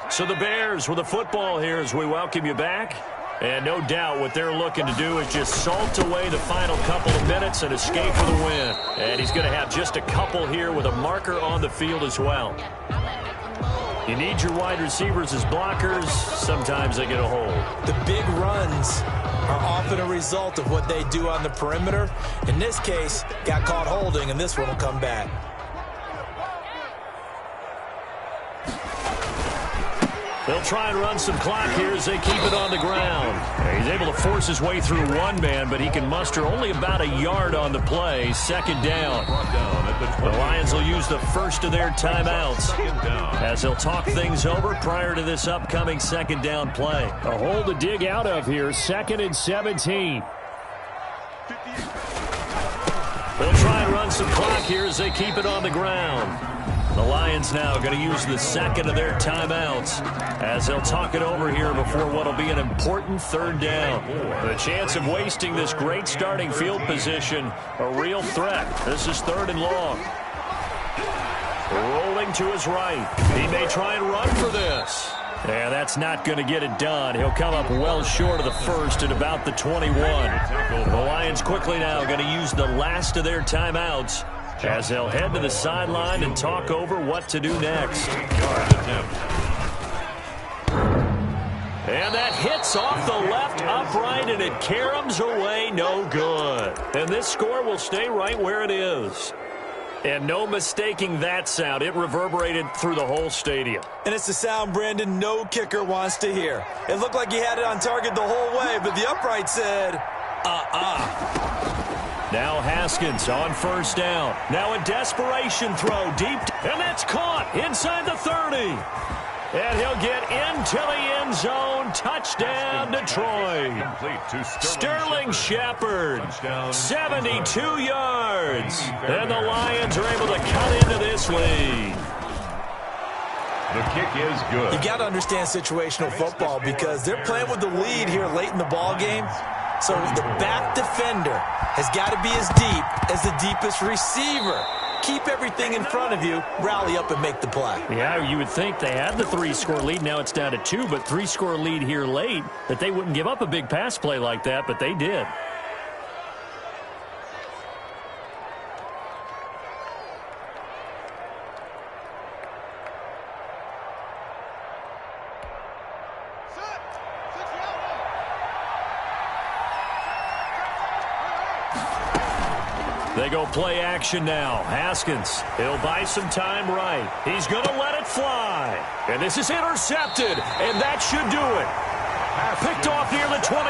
So the Bears with the football here as we welcome you back. And no doubt what they're looking to do is just salt away the final couple of minutes and escape for the win. And he's going to have just a couple here with a marker on the field as well. You need your wide receivers as blockers. Sometimes they get a hold. The big runs are often a result of what they do on the perimeter. In this case, got caught holding, and this one will come back. They'll try and run some clock here as they keep it on the ground. He's able to force his way through one man, but he can muster only about a yard on the play. 2nd down. The Lions will use the first of their timeouts as they'll talk things over prior to this upcoming 2nd down play. A hole to dig out of here. 2nd and 17. They'll try and run some clock here as they keep it on the ground. The Lions now going to use the 2nd of their timeouts as they'll talk it over here before what will be an important 3rd down. The chance of wasting this great starting field position, a real threat. This is 3rd and long. Rolling to his right. He may try and run for this. Yeah, that's not going to get it done. He'll come up well short of the first at about the 21. The Lions quickly now going to use the last of their timeouts as they'll head to the sideline and talk over what to do next. And that hits off the left upright, and it caroms away no good. And this score will stay right where it is. And no mistaking that sound. It reverberated through the whole stadium. And it's the sound, Brandon, no kicker wants to hear. It looked like he had it on target the whole way, but the upright said, Now Haskins on 1st down. Now a desperation throw deep. And that's caught inside the 30. And he'll get into the end zone. Touchdown, Detroit. Sterling Shepard, 72 yards. And the Lions are able to cut into this lead. The kick is good. You got to understand situational football because they're playing with the lead here late in the ball game. So the back defender has got to be as deep as the deepest receiver. keep everything in front of you, rally up and make the play. Yeah, you would think they had the 3-score lead. Now it's down to 2, but 3-score lead here late, that they wouldn't give up a big pass play like that, but they did. They go play action now. Haskins, he'll buy some time right. He's going to let it fly. And this is intercepted, and that should do it. Picked off near the 29.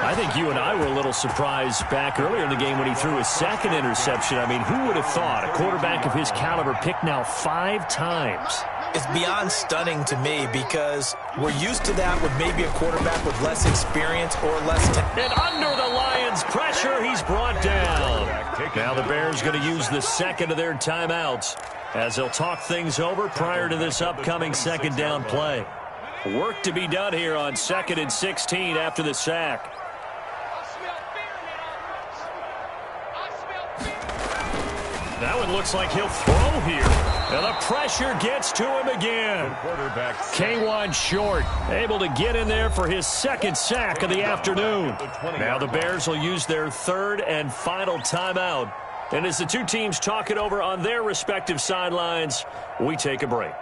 I think you and I were a little surprised back earlier in the game when he threw his second interception. I mean, who would have thought a quarterback of his caliber picked now 5 times? It's beyond stunning to me because we're used to that with maybe a quarterback with less experience or less and under the Lions' pressure, he's brought down. Now the Bears going to use the second of their timeouts as they'll talk things over prior to this upcoming second down play. Work to be done here on 2nd and 16 after the sack. Now it looks like he'll throw here. And the pressure gets to him again. K1 Short able to get in there for his second sack of the afternoon. Now the Bears will use their 3rd and final timeout. And as the two teams talk it over on their respective sidelines, we take a break.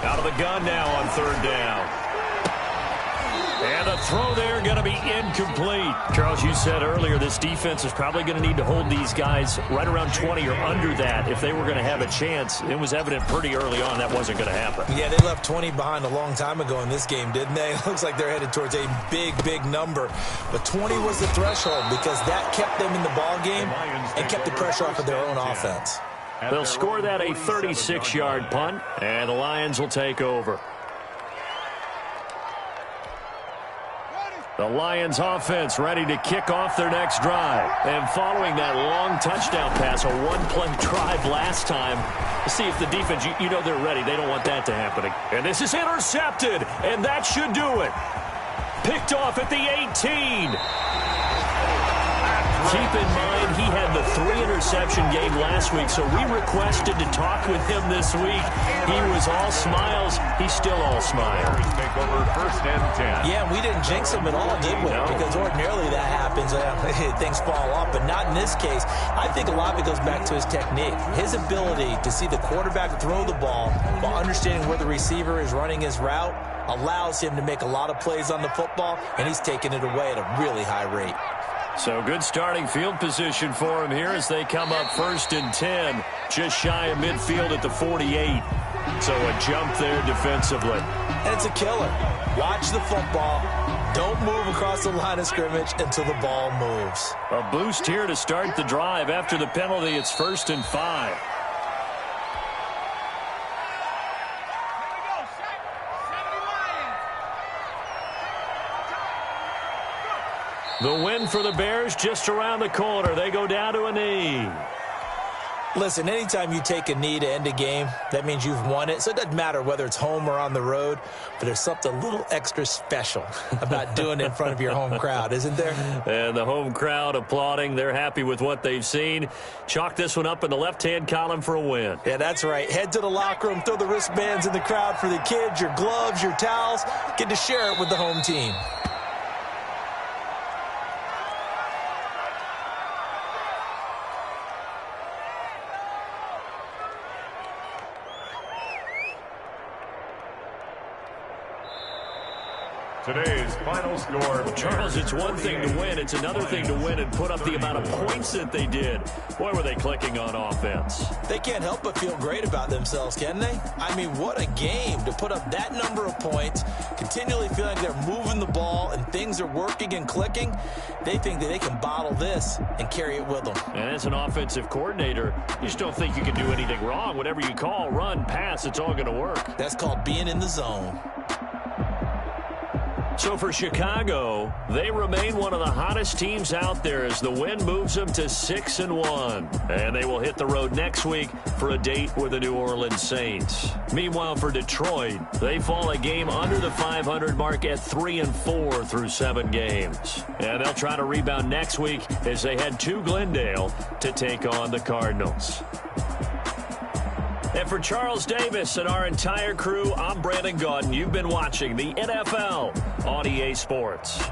Out of the gun now on 3rd down. And the throw there going to be incomplete. Charles, you said earlier this defense is probably going to need to hold these guys right around 20 or under that if they were going to have a chance. It was evident pretty early on that wasn't going to happen. Yeah, they left 20 behind a long time ago in this game, didn't they? It looks like they're headed towards a big, big number. But 20 was the threshold because that kept them in the ball game and kept the pressure off of their own offense. They'll score that a 36-yard punt, and the Lions will take over. The Lions offense ready to kick off their next drive. And following that long touchdown pass, a one-play drive last time, let's see if the defense, you know they're ready. They don't want that to happen. And this is intercepted, and that should do it. Picked off at the 18. Keep in mind, he had the 3-interception game last week, so we requested to talk with him this week. He was all smiles. He's still all smiles. Take over 1st and 10. Yeah, we didn't jinx him at all, did we? No. Because ordinarily that happens. Things fall off, but not in this case. I think a lot of it goes back to his technique. His ability to see the quarterback throw the ball while understanding where the receiver is running his route allows him to make a lot of plays on the football, and he's taking it away at a really high rate. So good starting field position for him here as they come up 1st and 10, just shy of midfield at the 48. So a jump there defensively. And it's a killer. Watch the football. Don't move across the line of scrimmage until the ball moves. A boost here to start the drive. After the penalty, it's 1st and 5. The win for the Bears just around the corner. They go down to a knee. Listen, anytime you take a knee to end a game, that means you've won it. So it doesn't matter whether it's home or on the road, but there's something a little extra special about doing it in front of your home crowd, isn't there? And the home crowd applauding. They're happy with what they've seen. Chalk this one up in the left-hand column for a win. Yeah, that's right. Head to the locker room, throw the wristbands in the crowd for the kids, your gloves, your towels. Get to share it with the home team. Today's final score. Charles, it's one thing to win. It's another thing to win and put up the amount of points that they did. Boy, were they clicking on offense. They can't help but feel great about themselves, can they? I mean, what a game to put up that number of points, continually feeling like they're moving the ball and things are working and clicking. They think that they can bottle this and carry it with them. And as an offensive coordinator, you just don't think you can do anything wrong. Whatever you call, run, pass, it's all going to work. That's called being in the zone. So for Chicago, they remain one of the hottest teams out there as the win moves them to 6-1. And they will hit the road next week for a date with the New Orleans Saints. Meanwhile, for Detroit, they fall a game under the 500 mark at 3-4 through 7 games. And they'll try to rebound next week as they head to Glendale to take on the Cardinals. And for Charles Davis and our entire crew, I'm Brandon Gaudin. You've been watching the NFL on EA Sports.